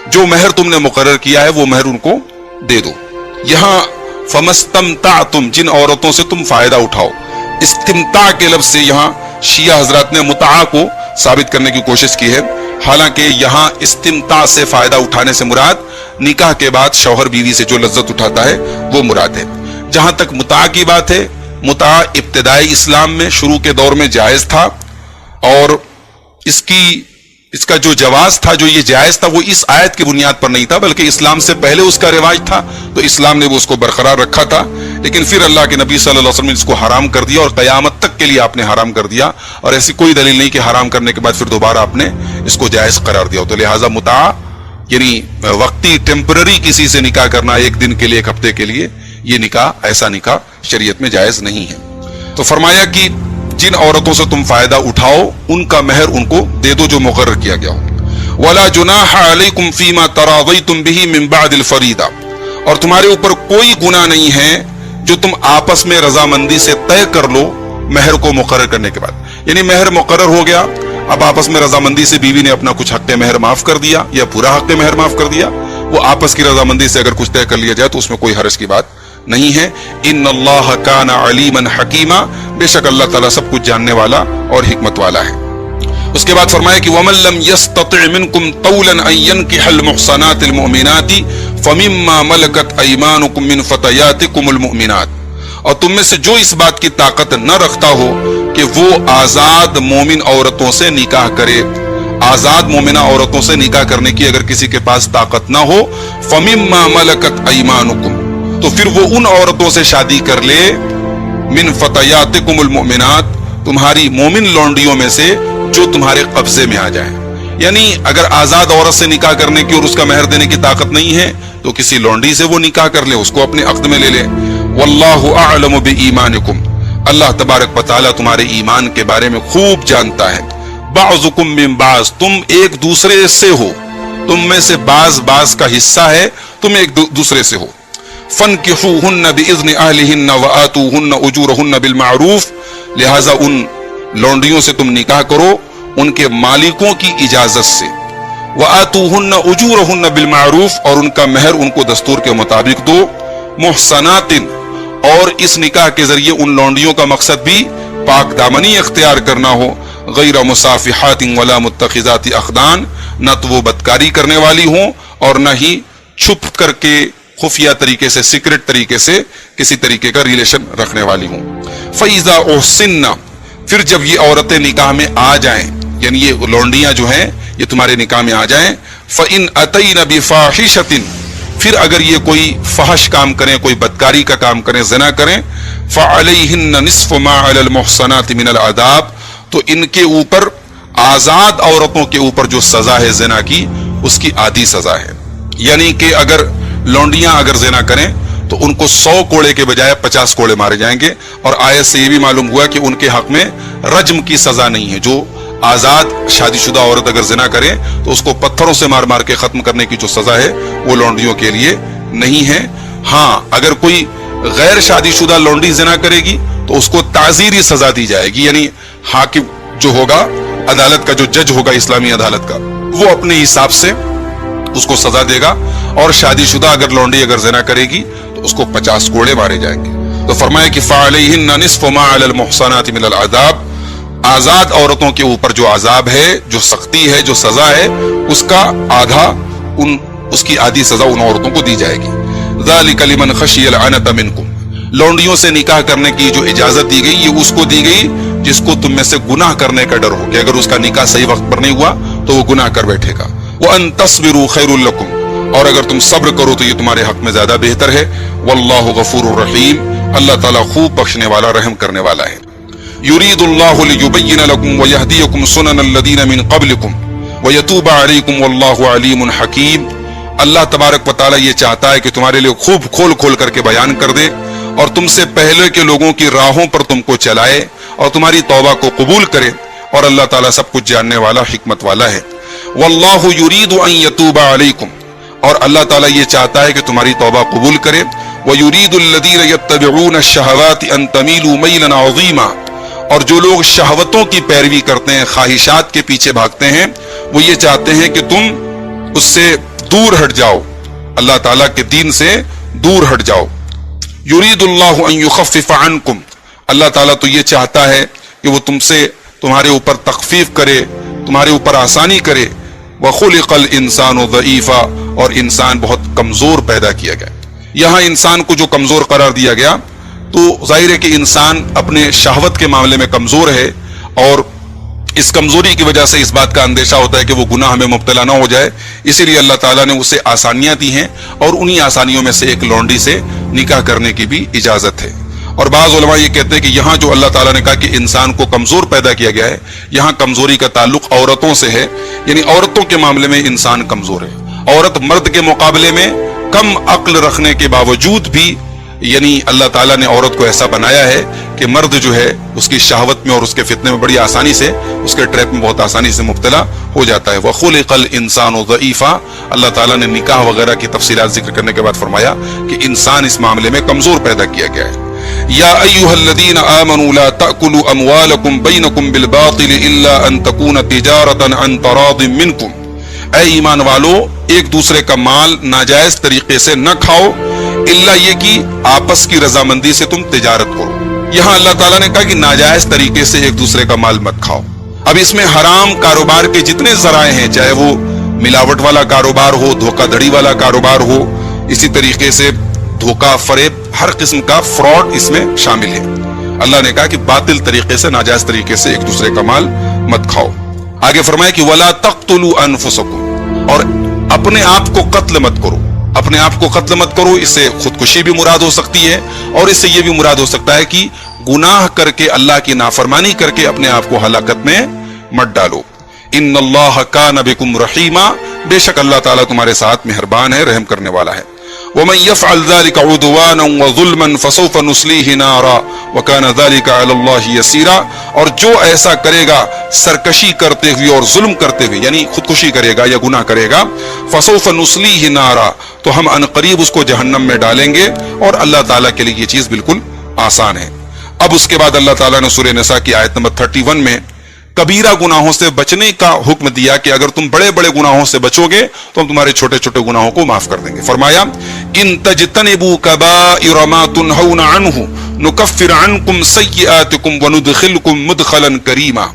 जो महर तुमने मुकर्रर किया है वो महर उनको दे दो। यहां फमस्तमतअतुम, जिन औरतों से तुम फायदा उठाओ, इस्तिमता के लफ्ज से यहां शिया हजरात ने मुताआ को साबित करने की कोशिश की है, हालांकि यहां इस्तिमता से फायदा उठाने से मुराद निकाह के बाद शौहर बीवी से जो लज्जत उठाता है वो मुराद है। जहां तक मुताआ की बात है, متع ابتدائی اسلام میں شروع کے دور میں جائز تھا، اور اس کا جو جواز تھا، جو یہ جائز تھا، وہ اس آیت کی بنیاد پر نہیں تھا، بلکہ اسلام سے پہلے اس کا رواج تھا، تو اسلام نے وہ اس کو برقرار رکھا تھا. لیکن پھر اللہ کے نبی صلی اللہ علیہ وسلم نے اس کو حرام کر دیا، اور قیامت تک کے لیے آپ نے حرام کر دیا، اور ایسی کوئی دلیل نہیں کہ حرام کرنے کے بعد پھر دوبارہ آپ نے اس کو جائز قرار دیا. تو لہٰذا متع یعنی وقتی ٹیمپرری کسی سے نکاح کرنا، ایک دن کے لیے، ایک ہفتے کے لیے، یہ نکاح، ایسا نکاح شریعت میں جائز نہیں ہے. تو فرمایا کہ جن عورتوں سے تم فائدہ اٹھاؤ ان کا مہر ان کو دے دو جو مقرر کیا گیا ہو. وَلَا جُنَاحَ عَلَيْكُمْ فِي مَا تَرَاضَيْتُمْ بِهِ مِنْ بَعْدِ الْفَرِيضَةِ، اور تمہارے اوپر کوئی گناہ نہیں ہے جو تم آپس میں رضامندی سے طے کر لو مہر کو مقرر کرنے کے بعد. یعنی مہر مقرر ہو گیا، اب آپس میں رضامندی سے بیوی نے اپنا کچھ حق مہر معاف کر دیا یا پورا حق مہر معاف کر دیا، وہ آپس کی رضامندی سے اگر کچھ طے کر لیا جائے تو اس میں کوئی حرج کی بات نہیں ہے. ان اللہ کان علیما حکیما، بے شک اللہ تعالیٰ سب کچھ جاننے والا اور حکمت والا ہے. اس کے بعد فرمایا کہ وَمَن لَّمْ يَسْتَطِعْ مِنكُمْ طَوْلًا أَن يَنكِحَ الْمُحْصَنَاتِ الْمُؤْمِنَاتِ فَمِمَّا مَلَكَتْ أَيْمَانُكُم مِّن فَتَيَاتِكُمُ الْمُؤْمِنَاتِ، اور تم میں سے جو اس بات کی طاقت نہ رکھتا ہو کہ وہ آزاد مومن عورتوں سے نکاح کرے، آزاد مومنہ عورتوں سے نکاح کرنے کی اگر کسی کے پاس طاقت نہ ہو، فَمِمَّا مَلَكَتْ أَيْمَانُكُم، تو پھر وہ ان عورتوں سے شادی کر لے، من فتياتكم المؤمنات، تمہاری مومن لونڈیوں میں سے جو تمہارے قبضے میں آ جائیں. یعنی اگر آزاد عورت سے نکاح کرنے کی اور اس کا مہر دینے کی طاقت نہیں ہے تو کسی لونڈی سے وہ نکاح کر لے، اس کو اپنے عقد میں لے لے. واللہ اعلم بایمانکم، اللہ تبارک و تعالیٰ تمہارے ایمان کے بارے میں خوب جانتا ہے. بعضکم من بعض، تم ایک دوسرے سے ہو، تم میں سے بعض کا حصہ ہے، تم ایک دوسرے سے ہو. فَانْكِحُوهُنَّ بِإِذْنِ أَهْلِهِنَّ وَآتُوهُنَّ أُجُورَهُنَّ بِالْمَعْرُوفِ، لہٰذا ان لونڈیوں سے تم نکاح کرو ان کے مالکوں کی اجازت سے. وَآتُوهُنَّ أُجُورَهُنَّ بِالْمَعْرُوفِ، اور ان کا مہر ان کو دستور کے مطابق دو. محصنات، اور اس نکاح کے ذریعے ان لونڈیوں کا مقصد بھی پاک دامنی اختیار کرنا ہو. غیر مصافحات ولا متخذات اخدان، نہ تو وہ بدکاری کرنے والی ہوں اور نہ ہی چھپ کر کے خفیہ طریقے سے، سیکرٹ طریقے سے کسی طریقے کا ریلیشن رکھنے والی ہوں. فَإِذَا أُحْصِنَّ، پھر جب یہ عورتیں نکاح میں آ جائیں، یعنی یہ لونڈیاں جو ہیں یہ تمہارے نکاح میں آ جائیں. فَإِنْ أَتَيْنَ بِفَاحِشَةٍ، پھر اگر یہ کوئی فحش کام کریں، کوئی بدکاری کا کام کریں، زنا کریں، فَعَلَيْهِنَّ نِصْفُ مَا عَلَى الْمُحْصَنَاتِ مِنَ الْعَذَابِ، تو ان کے اوپر، آزاد عورتوں کے اوپر جو سزا ہے زنا کی، اس کی آدھی سزا ہے. یعنی کہ اگر لونڈیاں اگر زنا کریں تو ان کو 100 کوڑے کے بجائے 50 کوڑے مارے جائیں گے. اور آیت سے یہ بھی معلوم ہوا کہ ان کے حق میں رجم کی سزا نہیں ہے. جو آزاد شادی شدہ عورت اگر زنا کرے تو اس کو پتھروں سے مار مار کے ختم کرنے کی جو سزا ہے وہ لونڈیوں کے لیے نہیں ہے. ہاں اگر کوئی غیر شادی شدہ لونڈی زنا کرے گی تو اس کو تعزیری سزا دی جائے گی. یعنی حاکم جو ہوگا، عدالت کا جو جج ہوگا اسلامی عدالت کا، وہ اپنے حساب سے اس کو سزا دے گا. اور شادی شدہ اگر لونڈی اگر زنا کرے گی تو اس کو 50 کوڑے مارے جائیں گے. تو فرمایا کہ فَعَلَيْهِنَّ نِصْفُ مَا عَلَى الْمُحْصَنَاتِ مِنَ الْعَذَابِ، آزاد عورتوں کے اوپر جو عذاب ہے، جو سختی ہے، جو سزا ہے، اس کا آدھا، اس کی آدھی سزا ان عورتوں کو دی جائے گی. ذَلِكَ لِمَنْ خَشِيَ الْعَنَتَ مِنْكُمْ، لونڈیوں سے نکاح کرنے کی جو اجازت دی گئی یہ اس کو دی گئی جس کو تم میں سے گناہ کرنے کا ڈر ہو کہ اگر اس کا نکاح صحیح وقت پر نہیں ہوا تو وہ گناہ کر بیٹھے گا. وَأَن تَصْبِرُوا خَيْرٌ لَكُمْ، اور اگر تم صبر کرو تو یہ تمہارے حق میں زیادہ بہتر ہے. وَاللَّهُ غَفُورٌ رَحِيمٌ، اللہ تعالیٰ خوب بخشنے والا، رحم کرنے والا ہے. يُرِيدُ اللَّهُ لِيُبَيِّنَ لَكُمْ وَيَهْدِيَكُمْ سُنَنَ الَّذِينَ مِنْ قَبْلِكُمْ وَيَتُوبَ عَلَيْكُمْ وَاللَّهُ عَلِيمٌ حَكِيمٌ، اللہ تبارک و تعالیٰ یہ چاہتا ہے کہ تمہارے لیے خوب کھول کھول کر کے بیان کر دے اور تم سے پہلے کے لوگوں کی راہوں پر تم کو چلائے اور تمہاری توبہ کو قبول کرے. اور اللہ تعالیٰ سب کچھ جاننے والا، حکمت والا ہے. واللہ یرید ان یتوب علیکم، اور اللہ تعالیٰ یہ چاہتا ہے کہ تمہاری توبہ قبول کرے. ویرید الذین یتبعون الشہوات ان تمیلوا میلا عظیما، اور جو لوگ شہوتوں کی پیروی کرتے ہیں، خواہشات کے پیچھے بھاگتے ہیں، وہ یہ چاہتے ہیں کہ تم اس سے دور ہٹ جاؤ، اللہ تعالیٰ کے دین سے دور ہٹ جاؤ. یرید اللہ ان یخفف عنکم، اللہ تعالیٰ تو یہ چاہتا ہے کہ وہ تم سے، تمہارے اوپر تخفیف کرے، تمہارے اوپر آسانی کرے. وَخُلِقَ الْإِنسَانُ ضَعِيفًا، اور انسان بہت کمزور پیدا کیا گیا. یہاں انسان کو جو کمزور قرار دیا گیا تو ظاہر ہے کہ انسان اپنے شہوت کے معاملے میں کمزور ہے، اور اس کمزوری کی وجہ سے اس بات کا اندیشہ ہوتا ہے کہ وہ گناہ میں مبتلا نہ ہو جائے، اسی لیے اللہ تعالیٰ نے اسے آسانیاں دی ہیں، اور انہی آسانیوں میں سے ایک لونڈی سے نکاح کرنے کی بھی اجازت ہے۔ اور بعض علماء یہ کہتے ہیں کہ یہاں جو اللہ تعالیٰ نے کہا کہ انسان کو کمزور پیدا کیا گیا ہے، یہاں کمزوری کا تعلق عورتوں سے ہے، یعنی عورتوں کے معاملے میں انسان کمزور ہے۔ عورت مرد کے مقابلے میں کم عقل رکھنے کے باوجود بھی یعنی اللہ تعالیٰ نے عورت کو ایسا بنایا ہے کہ مرد جو ہے اس کی شہوت میں اور اس کے فتنے میں بڑی آسانی سے، اس کے ٹریپ میں بہت آسانی سے مبتلا ہو جاتا ہے۔ وَخُلِقَ الْإِنسَانُ ضَعِيفًا، اللہ تعالیٰ نے نکاح وغیرہ کی تفصیلات ذکر کرنے کے بعد فرمایا کہ انسان اس معاملے میں کمزور پیدا کیا گیا ہے۔ یا ایھا الذین آمنوا لا تأکلوا اموالکم بینکم بالباطل الا ان تکون تجارۃ عن تراض منکم، اے ایمان والو ایک دوسرے کا مال ناجائز طریقے سے نہ کھاؤ، الا یہ کہ آپس کی رضامندی سے تم تجارت کرو۔ یہاں اللہ تعالیٰ نے کہا کہ ناجائز طریقے سے ایک دوسرے کا مال مت کھاؤ۔ اب اس میں حرام کاروبار کے جتنے ذرائع ہیں، چاہے وہ ملاوٹ والا کاروبار ہو، دھوکہ دھڑی والا کاروبار ہو، اسی طریقے سے دھوکہ فریب، ہر قسم کا فراڈ اس میں شامل ہے۔ اللہ نے کہا کہ باطل طریقے سے، ناجائز طریقے سے ایک دوسرے کا مال مت کھاؤ۔ آگے فرمایا کہ وَلَا تَقْتُلُوا أَنفُسَكُمْ، اور اپنے آپ کو قتل مت کرو۔ اپنے آپ کو قتل مت کرو، اس سے خودکشی بھی مراد ہو سکتی ہے، اور اس سے یہ بھی مراد ہو سکتا ہے کہ گناہ کر کے، اللہ کی نافرمانی کر کے اپنے آپ کو ہلاکت میں مت ڈالو۔ ان اللہ کان بکم رحیما، بے شک اللہ تعالیٰ تمہارے ساتھ مہربان ہے، رحم کرنے والا ہے۔ ومن يفعل ذلك عدوانا وظلما فسوف نصليه نارا وكان ذلك على الله يسيرا، اور جو ایسا کرے گا سرکشی کرتے ہوئے اور ظلم کرتے ہوئے، یعنی خودکشی کرے گا یا گناہ کرے گا، فسوف نصليه نارا، تو ہم ان قریب اس کو جہنم میں ڈالیں گے، اور اللہ تعالیٰ کے لیے یہ چیز بالکل آسان ہے۔ اب اس کے بعد اللہ تعالیٰ نے سورہ نساء کی آیت نمبر 31 میں کبیرہ گناہوں سے بچنے کا حکم دیا کہ اگر تم بڑے بڑے گناہوں سے بچو گے تو ہم تمہارے چھوٹے چھوٹے گناہوں کو معاف کر دیں گے۔ فرمایا ان تجتنبوا کبائر ما تنہون عنہ نکفر عنکم سیئاتکم وندخلکم مدخلا کریما،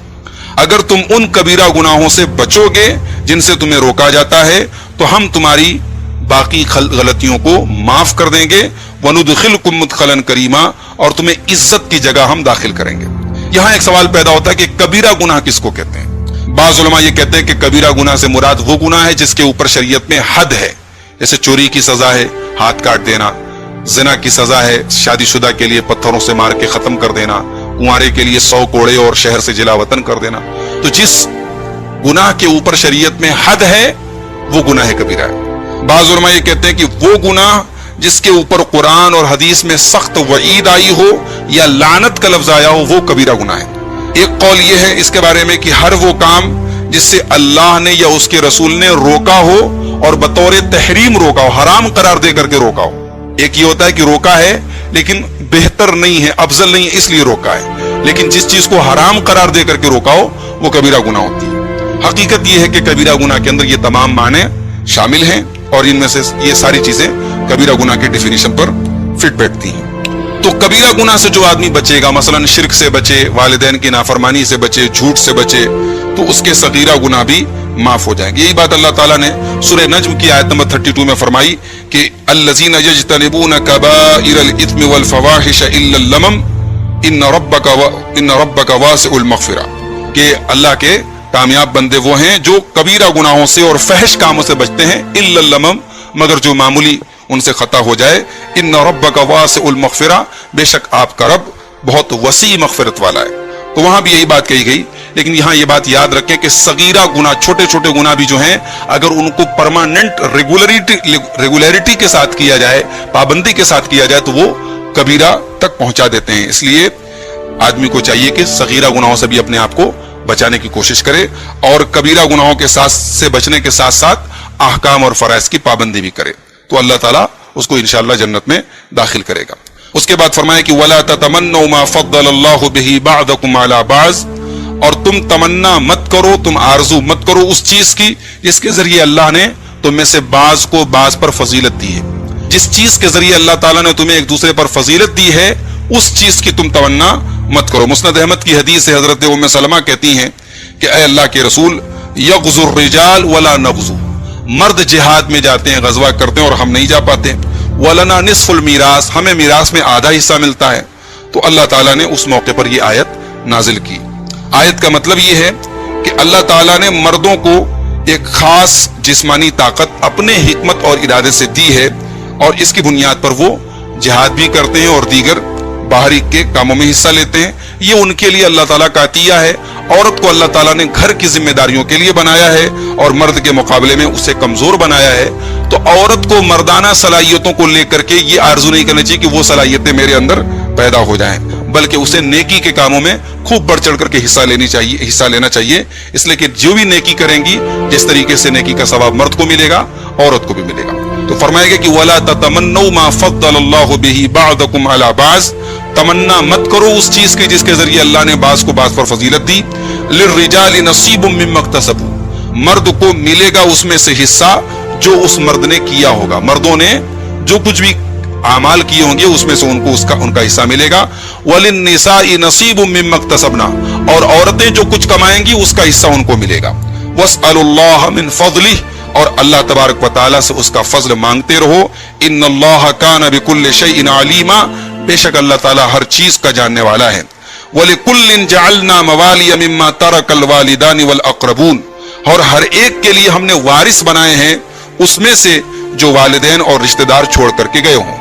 اگر تم ان کبیرہ گناہوں سے بچو گے جن سے تمہیں روکا جاتا ہے تو ہم تمہاری باقی غلطیوں کو معاف کر دیں گے، وندخلکم مدخلا کریما، اور تمہیں عزت کی جگہ ہم داخل کریں گے۔ یہاں ایک سوال پیدا ہوتا ہے کہ کبیرہ گناہ کس کو کہتے ہیں؟ بعض علماء یہ کہتے ہیں کہ کبیرہ گناہ سے مراد وہ گناہ ہے جس کے اوپر شریعت میں حد ہے، جیسے چوری کی سزا ہے ہاتھ کاٹ دینا، زنا کی سزا ہے شادی شدہ کے لیے پتھروں سے مار کے ختم کر دینا، کنوارے کے لیے 100 کوڑے اور شہر سے جلا وطن کر دینا۔ تو جس گناہ کے اوپر شریعت میں حد ہے وہ گناہ کبیرہ ہے۔ بعض علماء یہ کہتے ہیں کہ وہ گناہ جس کے اوپر قرآن اور حدیث میں سخت وعید آئی ہو یا لعنت کا لفظ آیا ہو وہ کبیرہ گناہ ہے۔ ایک قول یہ ہے اس کے بارے میں کہ ہر وہ کام جس سے اللہ نے یا اس کے رسول نے روکا ہو اور بطور تحریم روکا ہو، حرام قرار دے کر کے روکا ہو۔ ایک یہ ہوتا ہے کہ روکا ہے لیکن بہتر نہیں ہے، افضل نہیں ہے، اس لیے روکا ہے، لیکن جس چیز کو حرام قرار دے کر کے روکا ہو وہ کبیرہ گناہ ہوتی ہے۔ حقیقت یہ ہے کہ کبیرہ گناہ کے اندر یہ تمام معنی شامل ہیں، اور ان میں سے یہ ساری چیزیں کبیرہ گناہ کے ڈیفینیشن پر فٹ بیٹھتی ہیں۔ تو کبیرہ گناہ سے جو آدمی بچے گا، مثلا شرک سے بچے، والدین کی نافرمانی سے بچے، جھوٹ سے بچے، تو اس کے صغیرہ گناہ بھی معاف ہو جائیں گے۔ یہی بات اللہ تعالیٰ نے سورہ نجم کی آیت نمبر 32 میں فرمائی کہ الذین یجتنبون کبائر الاثم والفواحش الا اللمم ان ربک واسع المغفرہ، کہ اللہ کے کامیاب بندے وہ ہیں جو کبیرہ گناہوں سے اور فحش کاموں سے بچتے ہیں، الا اللمم، مگر جو معمولی ان سے خطا ہو جائے، ان ربک واسع المغفرہ، بے شک آپ کا رب بہت وسیع مغفرت والا ہے۔ تو وہاں بھی یہی بات کہی گئی، لیکن یہاں یہ بات یاد رکھیں کہ صغیرہ گناہ، چھوٹے چھوٹے گناہ بھی جو ہیں، اگر ان کو پرماننٹ ریگولیرٹی کے ساتھ کیا جائے، پابندی کے ساتھ کیا جائے، تو وہ کبیرہ تک پہنچا دیتے ہیں۔ اس لیے آدمی کو چاہیے کہ صغیرہ گناہوں سے بھی اپنے آپ کو بچانے کی کوشش کرے، اور کبیرہ گناہوں کے ساتھ سے بچنے کے ساتھ ساتھ احکام اور فرائض کی پابندی بھی کرے، تو اللہ تعالیٰ اس کو انشاءاللہ جنت میں داخل کرے گا۔ اس کے بعد فرمایا کہ وَلَا تَتَمَنَّوْا مَا فَضَّلَ اللَّهُ بِهِ بَعْضَكُمْ عَلَى بَعْضٍ، اور تم تمنا مت کرو، تم آرزو مت کرو اس چیز کی جس کے ذریعے اللہ نے تم میں سے بعض کو بعض پر فضیلت دی ہے۔ جس چیز کے ذریعے اللہ تعالیٰ نے تمہیں ایک دوسرے پر فضیلت دی ہے اس چیز کی تم تمنا مت کرو۔ مسند احمد کی حدیث ہے، حضرت ام سلمہ کہتی ہیں کہ اے اللہ کے رسول، یغزو الرجال ولا نغزو، مرد جہاد میں جاتے ہیں، غزوہ کرتے ہیں اور ہم نہیں جا پاتے، वलना निस्फुल मीरास, हमें मीरास में आधा हिस्सा मिलता है। तो अल्लाह ताला ने उस मौके पर यह आयत नाजिल की। आयत का मतलब यह है कि अल्लाह ताला ने मर्दों को एक खास जिस्मानी ताकत अपने हिकमत और इरादे से दी है, और इसकी बुनियाद पर वो जिहाद भी करते हैं और दीगर बाहरी के कामों में हिस्सा लेते हैं। ये उनके लिए अल्लाह ताला का अतिया है। औरत को अल्लाह ताला ने घर की जिम्मेदारियों के लिए बनाया है और मर्द के मुकाबले में उसे कमजोर बनाया है। तो औरत को मर्दाना सलाहियतों को लेकर के ये आरजू नहीं करनी चाहिए कि वो सलाहियतें मेरे अंदर पैदा हो जाएं, बल्कि उसे नेकी के कामों में खूब बढ़ चढ़ करके हिस्सा लेना चाहिए। इसलिए कि जो भी नेकी करेंगी, जिस तरीके से नेकी का सवाब मर्द को मिलेगा, औरत को भी मिलेगा। तो फरमाएगा कि वला ततमन्नू मा फद्दलल्लाहु बिही बअदकुम अला बाज़, तमन्ना मत करो उस चीज की जिसके जरिए अल्लाह ने बाज को बाज पर फजीलत दी। लिर्रिजालि नसीबुम मिम्मा इक्तसबू, मर्द को मिलेगा उसमें से हिस्सा जो उस मर्द ने किया होगा। मर्दों ने जो कुछ भी आमाल किए होंगे उसमें से उनका हिस्सा मिलेगा। वलिन्निसाई नसीबुम मिम्मा इक्तसबना, और औरतें जो कुछ कमाएंगी उसका हिस्सा उनको मिलेगा। वस्अलुल्लाह मिन फज़लिही, और अल्लाह तबारक व तआला से उसका फजल मांगते रहो। इन्नल्लाह कान बिकुल्लि शैइन अलीमा, बेशक अल्लाह ताला हर चीज का जानने वाला है। वलिकुल्लिन जअलना मवालिया मिम्मा तरकल वालिदानि वल अक़रबून, और हर एक के लिए हमने वारिस बनाए हैं उसमें से जो वालिदैन और रिश्तेदार छोड़ करके गए हों।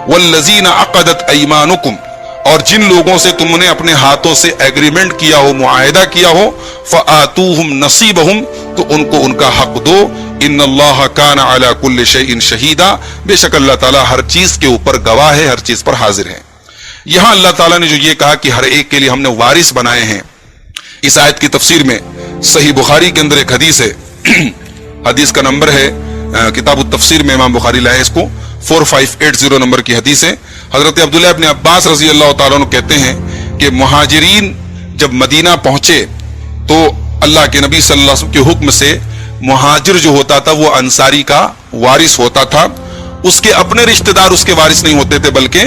वल्लज़ीना अक़दत अयमानुकुम, और जिन लोगों से तुमने अपने हाथों से एग्रीमेंट किया हो, मुआहिदा किया हो, फ़आतूहुम नसीबहुम, तो उनको उनका हक दो। इन्नल्लाह काना अला कुल्लि शैइन शहीदा, बेशक अल्लाह ताला हर चीज के ऊपर गवाह है, हर चीज पर हाजिर है। यहां अल्लाह ताला ने जो ये कहा कि हर एक के लिए हमने वारिस बनाए हैं, इस आयत की तफसीर में सही बुखारी के अंदर एक हदीस है। हदीस का नंबर है, किताब तफसीर में इमाम बुखारी लाए इसको, 4580 नंबर की हदीस है। हजरत अब्दुल्लाह इब्न अब्बास रजी अल्लाह तआला अन्हु कहते हैं कि मुहाजिरीन जब मदीना पहुंचे तो अल्लाह के नबी सल्लल्लाहु अलैहि वसल्लम के हुक्म से मुहाजिर जो होता था वो अंसारी का वारिस होता था। उसके अपने रिश्तेदार उसके वारिस नहीं होते थे, बल्कि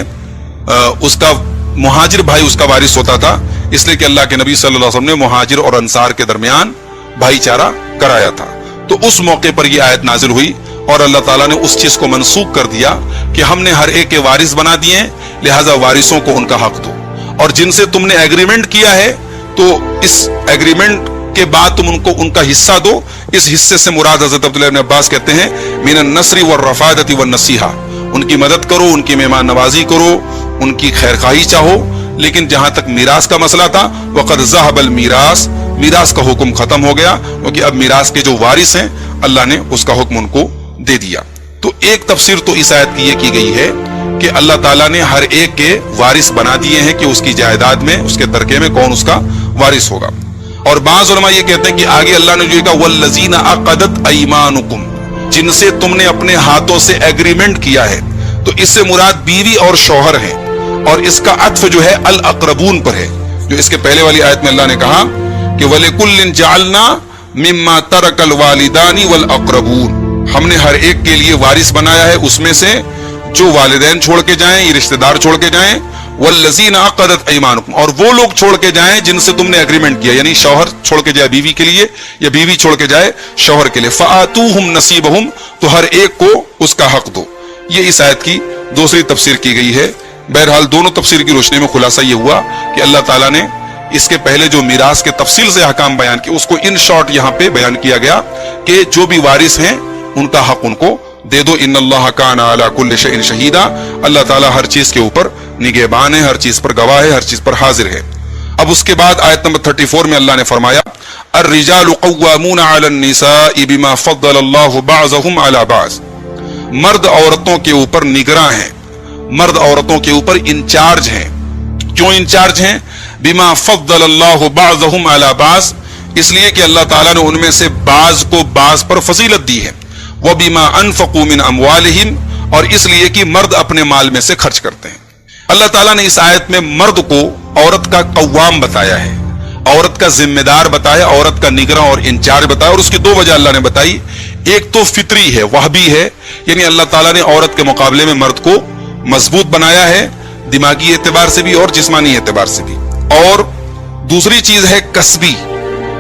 उसका मुहाजिर भाई उसका वारिस होता था। इसलिए कि अल्लाह के नबी सल्लल्लाहु अलैहि वसल्लम ने मुहाजिर और अंसार के दरमियान भाईचारा कराया था। तो उस मौके पर यह आयत नाजिल हुई और अल्लाह ताला ने उस चीज को मनसूख कर दिया कि हमने हर एक के वारिस बना दिए, लिहाजा वारिसों को उनका हक दो। और जिनसे तुमने एग्रीमेंट किया है तो इस एग्रीमेंट के बाद तुम उनको उनका हिस्सा दो। इस हिस्से से मुराद हजरत अब्दुल्लाह इब्न अब्बास कहते हैं मिनन नस्री व रफादती व नसीहा, उनकी मदद करो, उनकी मेहमान नवाजी करो, उनकी खैरखाही चाहो। लेकिन जहां तक मीरास का मसला था, वक़द ज़हबल मीरास, मीरास का हुक्म खत्म हो गया, क्योंकि अब मीरास के जो वारिस हैं अल्लाह ने उसका हुक्म उनको दे दिया। तो एक तफसीर तो इस आयत की ये की गई है कि अल्लाह ताला ने हर एक के वारिस बना दिए हैं कि उसकी जायदाद में, उसके तरके में कौन उसका वारिस होगा। और बाज़ उलमा ये कहते हैं कि आगे अल्लाह ने जो कहा वल्लज़ीना अक़दत अयमानुकुम, जिनसे तुमने अपने हाथों से एग्रीमेंट किया है, तो इससे मुराद बीवी और शौहर है। और इसका अत्फ जो है अल अक़रबून पर है, जो इसके पहले वाली आयत में अल्लाह ने कहा कि वलिकुल्लिन जअलना मिम्मा तरकल वालिदानी वल अक़रबून, हमने हर एक के लिए वारिस बनाया है उसमें से जो वालिदैन छोड़ के जाएं, ये रिश्तेदार छोड़ के जाएं। वल्लज़ीना अक़दत अयमानुकुम, और वो लोग छोड़ के जाएं जिनसे तुमने एग्रीमेंट किया, यानी शौहर छोड़ के जाए बीवी के लिए या बीवी छोड़ के जाए शौहर के लिए। फ़आतूहुम नसीबहुम, तो हर एक को उसका हक दो। ये इस आयत की दूसरी तफसीर की गई है। बहरहाल दोनों तफसीर की रोशनी में खुलासा ये हुआ कि अल्लाह ताला ने इसके पहले जो मीरास के तफसील से अहकाम बयान किए उसको इन शॉर्ट यहाँ पे बयान किया गया कि जो भी वारिस हैं उनका हक उनको दे दो। इन्नल्लाह काना अला कुल्लि शैइन शहीदा, अल्लाह ताला हर चीज के ऊपर निगहबान है, हर चीज पर गवाह है, हर चीज पर हाजिर है। अब उसके बाद आयत नंबर 34 में अल्लाह ने फरमाया अर्रिजालु क़व्वामूना अलन निसाइ बिमा फ़द्दलल्लाहु बअज़हुम अला बअज़, मर्द औरतों के ऊपर निगरां हैं, मर्द औरतों के ऊपर इंचार्ज हैं। क्यों इंचार्ज हैं? बिमा फ़द्दलल्लाहु बअज़हुम अला बअज़, इसलिए कि अल्लाह ताला ने उनमें से बाज को बाज पर फजीलत दी है। व बिमा अनफ़क़ू मिन अमवालिहिम, और इसलिए कि मर्द अपने माल में से खर्च करते हैं। अल्लाह ताला ने इस आयत में मर्द को औरत का कव्वाम बताया है, औरत का जिम्मेदार बताया, औरत का निगरां और इंचार्ज बताया। और उसकी दो वजह अल्लाह ने बताई। एक तो फितरी है, वह भी है, यानी अल्लाह ताला ने औरत के मुकाबले में मर्द को मजबूत बनाया है, दिमागी एतबार से भी और जिस्मानी एतबार से भी। और दूसरी चीज है कसबी,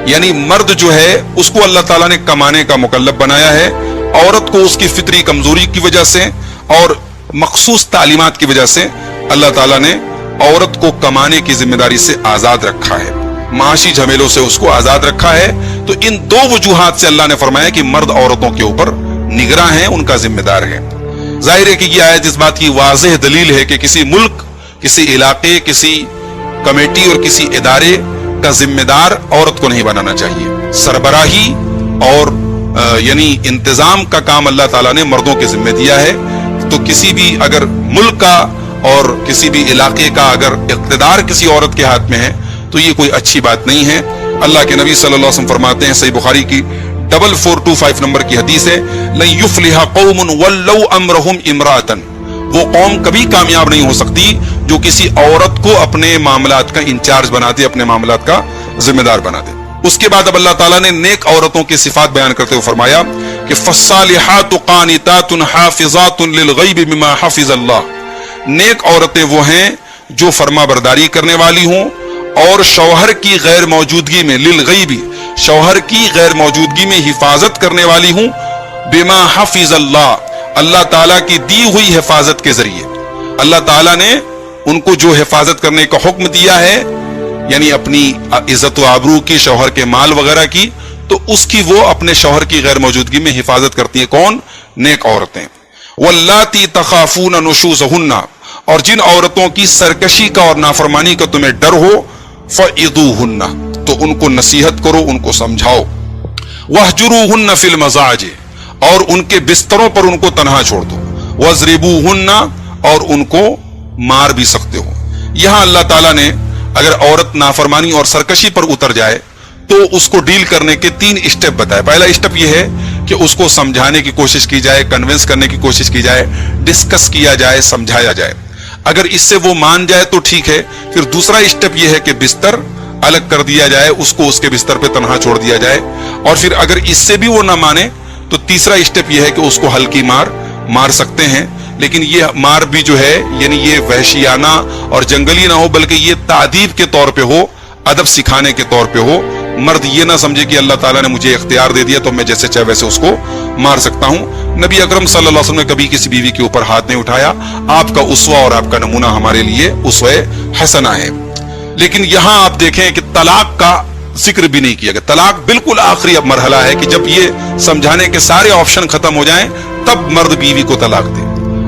यानी मर्द जो है उसको अल्लाह ताला ने कमाने का मुकल्लफ बनाया है, औरत को उसकी फितरी कमजोरी की वजह से और मखसूस तालीमात की वजह से अल्लाह ताला ने औरत को कमाने की जिम्मेदारी से आजाद रखा है, माशी झमेलों से उसको आजाद रखा है। तो इन दो वजूहात से अल्लाह ने फरमाया कि मर्द औरतों के ऊपर निगरां है, उनका जिम्मेदार है। जाहिर है कि यह आयत इस बात की वाज़ेह दलील है कि किसी मुल्क, किसी इलाके, किसी कमेटी और किसी इदारे का जिम्मेदार औरत को नहीं बनाना चाहिए। सरबराही और यानी इंतजाम का काम अल्लाह ताला ने मर्दों के जिम्मे दिया है। तो किसी भी अगर मुल्क का और किसी भी इलाके का अगर इक़्तिदार किसी औरत के हाथ में है तो ये कोई अच्छी बात नहीं है। अल्लाह के नबी सल्लल्लाहु अलैहि वसल्लम फरमाते हैं, सही बुखारी की 4425 नंबर की हदीस है, लन युफ्लिहा कौमुन वल्लौ अमरहुम इमरातन, वो कौम कभी कामयाब नहीं हो सकती जो किसी औरत को अपने मामलात का इंचार्ज बना दे, अपने मामलात का जिम्मेदार बना दे। उसके बाद अब अल्लाह ताला ने नेक औरतों की सिफात बयान करते हुए फरमाया कि फस्सालिहातु कानितातुन हाफिजातुन लिलगैबि बिमा हफिज़ल्लाह, नेक औरतें वो हैं जो फरमा बरदारी करने वाली हों और शौहर की गैर मौजूदगी में, लिलगैबी, शौहर की गैर मौजूदगी में हिफाजत करने वाली हूं, बिमा हफिज़ल्लाह, अल्लाह ताला की दी हुई हिफाजत के जरिए। अल्लाह ताला ने उनको जो हिफाजत करने का हुक्म दिया है, यानी अपनी इज्जत व आबरू की, शौहर के माल वगैरह की, तो उसकी वो अपने शौहर की गैर मौजूदगी में हिफाजत करती है। कौन? नेक औरतें। वल्लाती तखाफून नुशूज़हुन्ना, और जिन औरतों की सरकशी का और नाफरमानी का तुम्हें डर हो, फ़इदूहुन्ना, तो उनको नसीहत करो, उनको समझाओ। वहजुरूहुन्ना फिल मज़ाज, और उनके बिस्तरों पर उनको तन्हा छोड़ दो। वज़रिबूहुन्ना, और उनको मार भी सकते हो। यहां अल्लाह ताला ने अगर औरत नाफरमानी और सरकशी पर उतर जाए तो उसको डील करने के 3 स्टेप बताए। पहला स्टेप यह है कि उसको समझाने की कोशिश की जाए, कन्विंस करने की कोशिश की जाए, डिस्कस किया जाए, समझाया जाए। अगर इससे वो मान जाए तो ठीक है। फिर दूसरा स्टेप यह है कि बिस्तर अलग कर दिया जाए, उसको उसके बिस्तर पे तन्हा छोड़ दिया जाए। और फिर अगर इससे भी वो ना माने तो तीसरा स्टेप यह है कि उसको हल्की मार सकते हैं, लेकिन ये मार भी जो है यानी ये वहशियाना और जंगली ना हो, बल्कि ये तादीब के तौर पे हो, अदब सिखाने के तौर पे हो। मर्द ये ना समझे कि अल्लाह ताला ने मुझे इख्तियार दे दिया तो मैं जैसे चाहे वैसे उसको मार सकता हूं। नबी अकरम सल्लल्लाहु अलैहि वसल्लम ने कभी किसी बीवी के ऊपर हाथ नहीं उठाया। आपका उसवा और आपका नमूना हमारे लिए उसवे हसना है। लेकिन यहां आप देखें कि तलाक का जिक्र भी नहीं किया गया। तलाक बिल्कुल आखिरी अब मरहला है कि जब ये समझाने के सारे ऑप्शन खत्म हो जाएं तब मर्द बीवी को तलाक दे।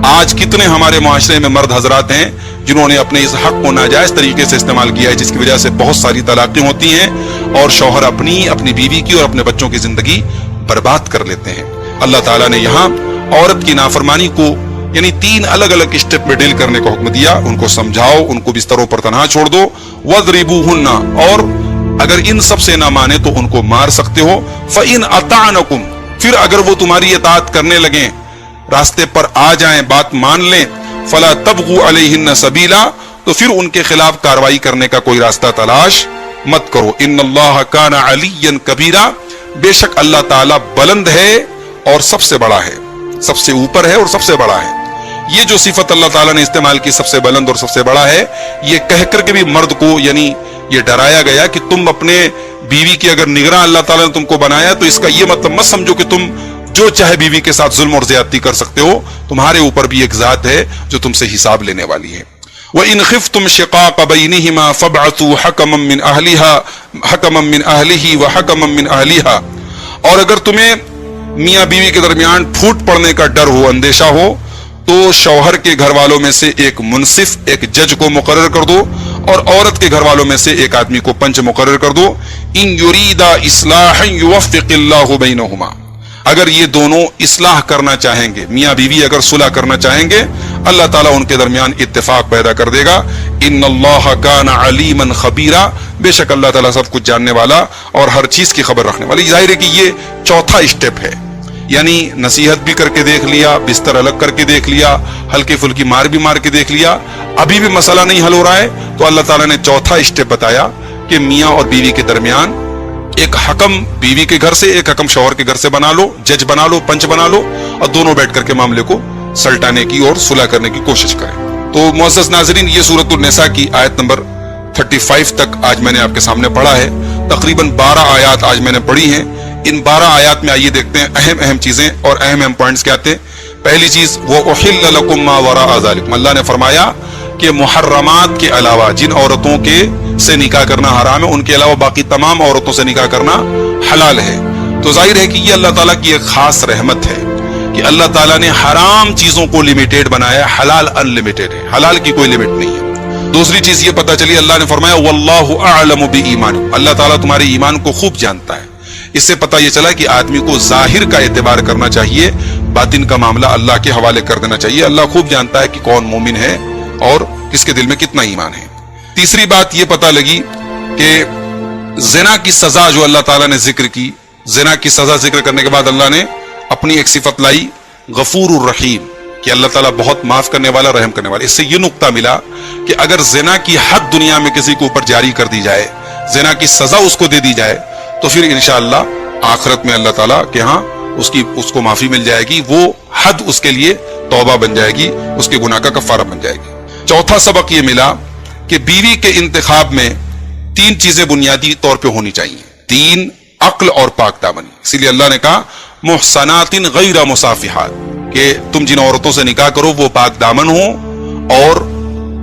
आज कितने हमारे मुआशरे में मर्द हजरात हैं जिन्होंने अपने इस हक को नाजायज तरीके से इस्तेमाल किया है, जिसकी वजह से बहुत सारी तलाक़ें होती हैं और शौहर अपनी बीवी की और अपने बच्चों की जिंदगी बर्बाद कर लेते हैं। अल्लाह ताला ने यहाँ औरत की नाफरमानी को यानी 3 अलग अलग स्टेप में डील करने का हुक्म दिया। उनको समझाओ, उनको बिस्तरों पर तन्हा छोड़ दो। वज़रिबूहुन्ना, और अगर इन सब से ना माने तो उनको मार सकते हो। फ़इन अताअनकुम, फिर अगर वो तुम्हारी इताअत करने लगे, रास्ते पर आ जाएं, बात मान लें, फला तबगू अलैहिन्ना सबीला, तो फिर उनके खिलाफ कार्रवाई करने का कोई रास्ता तलाश मत करो। इन्नल्लाह काना अलिय्यन कबीरा, बेशक अल्लाह ताला बुलंद है और सबसे बड़ा है, सबसे ऊपर है और सबसे बड़ा है। ये जो सिफत अल्लाह ताला ने इस्तेमाल की, सबसे बुलंद और सबसे बड़ा है, ये कहकर के भी मर्द को यानी ये डराया गया कि तुम अपने बीवी की अगर निगरान अल्लाह ताला ने तुमको बनाया तो इसका ये मतलब मत समझो कि तुम जो चाहे बीवी के साथ जुल्म और ज्यादती कर सकते हो। तुम्हारे ऊपर भी एक जात है जो तुमसे हिसाब लेने वाली है। व इन खिफ्तुम शिकाक बैनिहिमा फबअतू हकमम मिन अहलिही व हकमम मिन अहलिहा, और अगर तुम्हें मियाँ बीवी के दरमियान फूट पड़ने का डर हो, अंदेशा हो, तो शौहर के घर वालों में से एक मुंसिफ, एक जज को मुकर्रर कर दो और औरत के घर वालों में से एक आदमी को पंच मुकर्रर कर दो। इन युरीदा इस्लाहन युवफ़्फ़िक़िल्लाहु बैनहुमा, अगर ये दोनों इस्लाह करना चाहेंगे, मियाँ बीवी अगर सुलह करना चाहेंगे, अल्लाह ताला उनके दरमियान इत्तेफाक पैदा कर देगा। इन्नल्लाह काना अलीमन खबीरा, बेशक अल्लाह ताला सब कुछ जानने वाला और हर चीज की खबर रखने वाली। जाहिर है कि ये चौथा स्टेप है, यानी नसीहत भी करके देख लिया, बिस्तर अलग करके देख लिया, हल्की फुल्की मार भी मार के देख लिया, अभी भी मसला नहीं हल हो रहा है, तो अल्लाह ताला ने चौथा स्टेप बताया कि मियाँ और बीवी के दरमियान एक हकम बीवी के घर से, एक हकम शौहर के घर से बना लो, जज बना लो, पंच बना लो, और दोनों बैठ करके मामले को सलटाने की और सुलह करने की कोशिश करें। तो मुअज़्ज़ज़ नाज़रीन, ये सूरत निसा की आयत नंबर 35 तक आज मैंने आपके सामने पढ़ा है। तकरीबन 12 आयात आज मैंने पढ़ी हैं। इन 12 आयात में आइए देखते हैं अहम अहम चीजें और अहम अहम पॉइंट्स क्या आते हैं। پہلی چیز وہ احل لکم ما وراء ذالکم، اللہ نے فرمایا کہ محرمات کے علاوہ جن عورتوں کے سے نکاح کرنا حرام ہے ان کے علاوہ باقی تمام عورتوں سے نکاح کرنا حلال ہے. تو ظاہر ہے کہ یہ اللہ تعالیٰ کی ایک خاص رحمت ہے کہ اللہ تعالیٰ نے حرام چیزوں کو لمیٹیڈ بنایا، حلال ان لمیٹیڈ ہے، حلال کی کوئی لمٹ نہیں ہے. دوسری چیز یہ پتہ چلی، اللہ نے فرمایا واللہ اعلم بایمانکم، اللہ تعالیٰ تمہارے ایمان کو خوب جانتا ہے. اس سے پتہ یہ چلا کہ آدمی کو ظاہر کا اعتبار کرنا چاہیے، باطن کا معاملہ اللہ کے حوالے کر دینا چاہیے. اللہ خوب جانتا ہے کہ کون مومن ہے اور کس کے دل میں کتنا ایمان ہے. تیسری بات یہ پتہ لگی کہ زنا کی سزا جو اللہ تعالیٰ نے ذکر کی، زنا کی سزا ذکر کرنے کے بعد اللہ نے اپنی ایک صفت لائی غفور الرحیم، کہ اللہ تعالیٰ بہت معاف کرنے والا، رحم کرنے والا. اس سے یہ نقطہ ملا کہ اگر زنا کی حد دنیا میں کسی کے اوپر جاری کر دی جائے، زنا کی سزا اس کو دے دی جائے، تو پھر انشاءاللہ آخرت میں اللہ تعالیٰ کے ہاں اس کو معافی مل جائے گی، وہ حد اس کے لیے توبہ بن جائے گی، اس کے گناہ کا کفارہ بن جائے گی. چوتھا سبق یہ ملا کہ بیوی کے انتخاب میں تین چیزیں بنیادی طور پہ ہونی چاہیے، دین، عقل اور پاک دامنی. اسی لیے اللہ نے کہا محصنات غیر مصافحات، کہ تم جن عورتوں سے نکاح کرو وہ پاک دامن ہو اور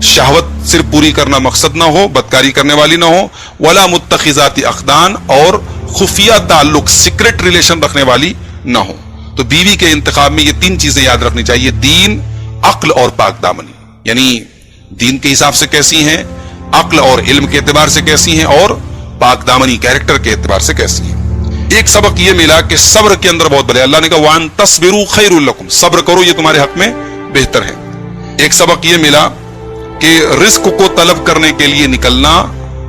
شہوت صرف پوری کرنا مقصد نہ ہو، بدکاری کرنے والی نہ ہو، ولا متخذات اخدان، اور خفیہ تعلق سیکرٹ ریلیشن رکھنے والی نہ ہو. تو بیوی کے انتخاب میں یہ تین چیزیں یاد رکھنی چاہیے، دین، عقل اور پاک دامنی. یعنی دین کے حساب سے کیسی ہیں، عقل اور علم کے اعتبار سے کیسی ہیں، اور پاک دامنی کیریکٹر کے اعتبار سے کیسی ہیں. ایک سبق یہ ملا کہ صبر کے اندر بہت بڑے، اللہ نے کہا وَأَن تَصْبِرُوا خَيْرٌ لَكُمْ، صبر کرو یہ تمہارے حق میں بہتر ہے. ایک سبق یہ ملا کہ رزق کو طلب کرنے کے لیے نکلنا،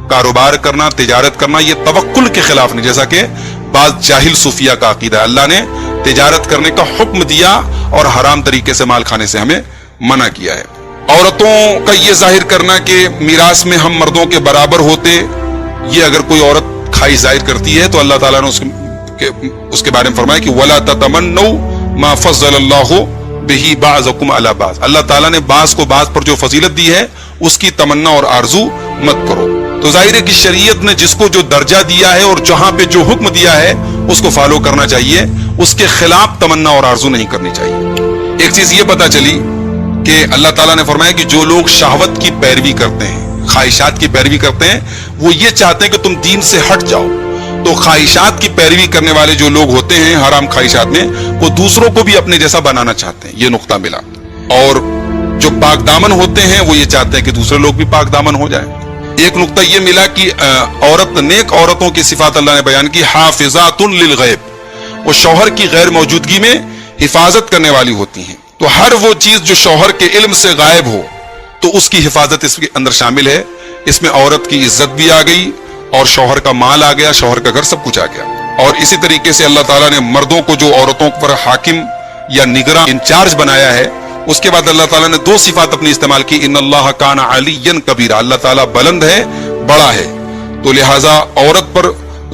کاروبار کرنا، تجارت کرنا، یہ توکل کے خلاف نہیں، جیسا کہ بعض جاہل صوفیہ کا عقیدہ ہے. اللہ نے تجارت کرنے کا حکم دیا اور حرام طریقے سے مال کھانے سے ہمیں منع کیا ہے. عورتوں کا یہ ظاہر کرنا کہ میراث میں ہم مردوں کے برابر ہوتے، یہ اگر کوئی عورت کھائی ظاہر کرتی ہے تو اللہ تعالیٰ نے اس کے بارے میں فرمایا کہ وَلَا تَتَمَنَّوْا مَا فَضَّلَ اللَّهُ بِهِ بَعْضَكُمْ عَلَى بَعْضٍ، اللہ تعالیٰ نے بعض کو بعض پر جو فضیلت دی ہے اس کی تمنا اور آرزو مت کرو. تو ظاہر ہے کہ شریعت نے جس کو جو درجہ دیا ہے اور جہاں پہ جو حکم دیا ہے اس کو فالو کرنا چاہیے، اس کے خلاف تمنا اور آرزو نہیں کرنی چاہیے. ایک چیز یہ پتہ چلی کہ اللہ تعالیٰ نے فرمایا کہ جو لوگ شہوت کی پیروی کرتے ہیں، خواہشات کی پیروی کرتے ہیں، وہ یہ چاہتے ہیں کہ تم دین سے ہٹ جاؤ. تو خواہشات کی پیروی کرنے والے جو لوگ ہوتے ہیں حرام خواہشات میں، وہ دوسروں کو بھی اپنے جیسا بنانا چاہتے ہیں، یہ نقطہ ملا. اور جو پاک دامن ہوتے ہیں وہ یہ چاہتے ہیں کہ دوسرے لوگ بھی پاک دامن ہو جائیں. ایک نقطہ یہ ملا کہ نیک عورتوں کی صفات اللہ نے بیان کی، حافظات للغیب، وہ شوہر کی غیر موجودگی میں حفاظت کرنے والی ہوتی ہیں. تو ہر وہ چیز جو شوہر کے علم سے غائب ہو تو اس کی حفاظت اس کے اندر شامل ہے. اس میں عورت کی عزت بھی آ گئی اور شوہر کا مال آ گیا، شوہر کا گھر سب کچھ آ گیا. اور اسی طریقے سے اللہ تعالیٰ نے مردوں کو جو عورتوں پر حاکم یا نگراں انچارج بنایا ہے، اس کے بعد اللہ تعالیٰ نے دو صفات اپنی استعمال کی، ان اللہ کان علیٰ کبیرہ، اللہ تعالیٰ بلند ہے، بڑا ہے. تو لہٰذا عورت پر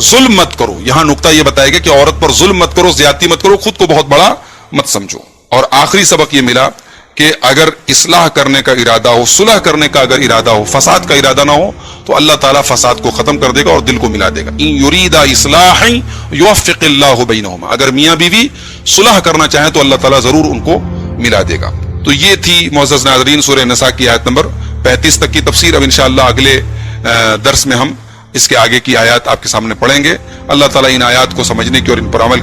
ظلم مت کرو. یہاں نقطہ یہ بتایا گیا کہ عورت پر ظلم مت کرو، زیادتی مت کرو، خود کو بہت بڑا مت سمجھو. اور آخری سبق یہ ملا کہ اگر اصلاح کرنے کا ارادہ ہو، صلح کرنے کا اگر ارادہ ہو، فساد کا ارادہ نہ ہو، تو اللہ تعالیٰ فساد کو ختم کر دے گا اور دل کو ملا دے گا. ان یریدا اصلاحا یوفق اللہ بینہما، اگر میاں بیوی صلح کرنا چاہیں تو اللہ تعالیٰ ضرور ان کو ملا دے گا. تو یہ تھی معزز ناظرین سورہ نساء کی آیت نمبر 35 تک کی تفسیر. اب انشاءاللہ اگلے درس میں ہم اس کے آگے کی آیات آپ کے سامنے پڑھیں گے. اللہ تعالیٰ ان آیات کو سمجھنے کی اور ان پر عمل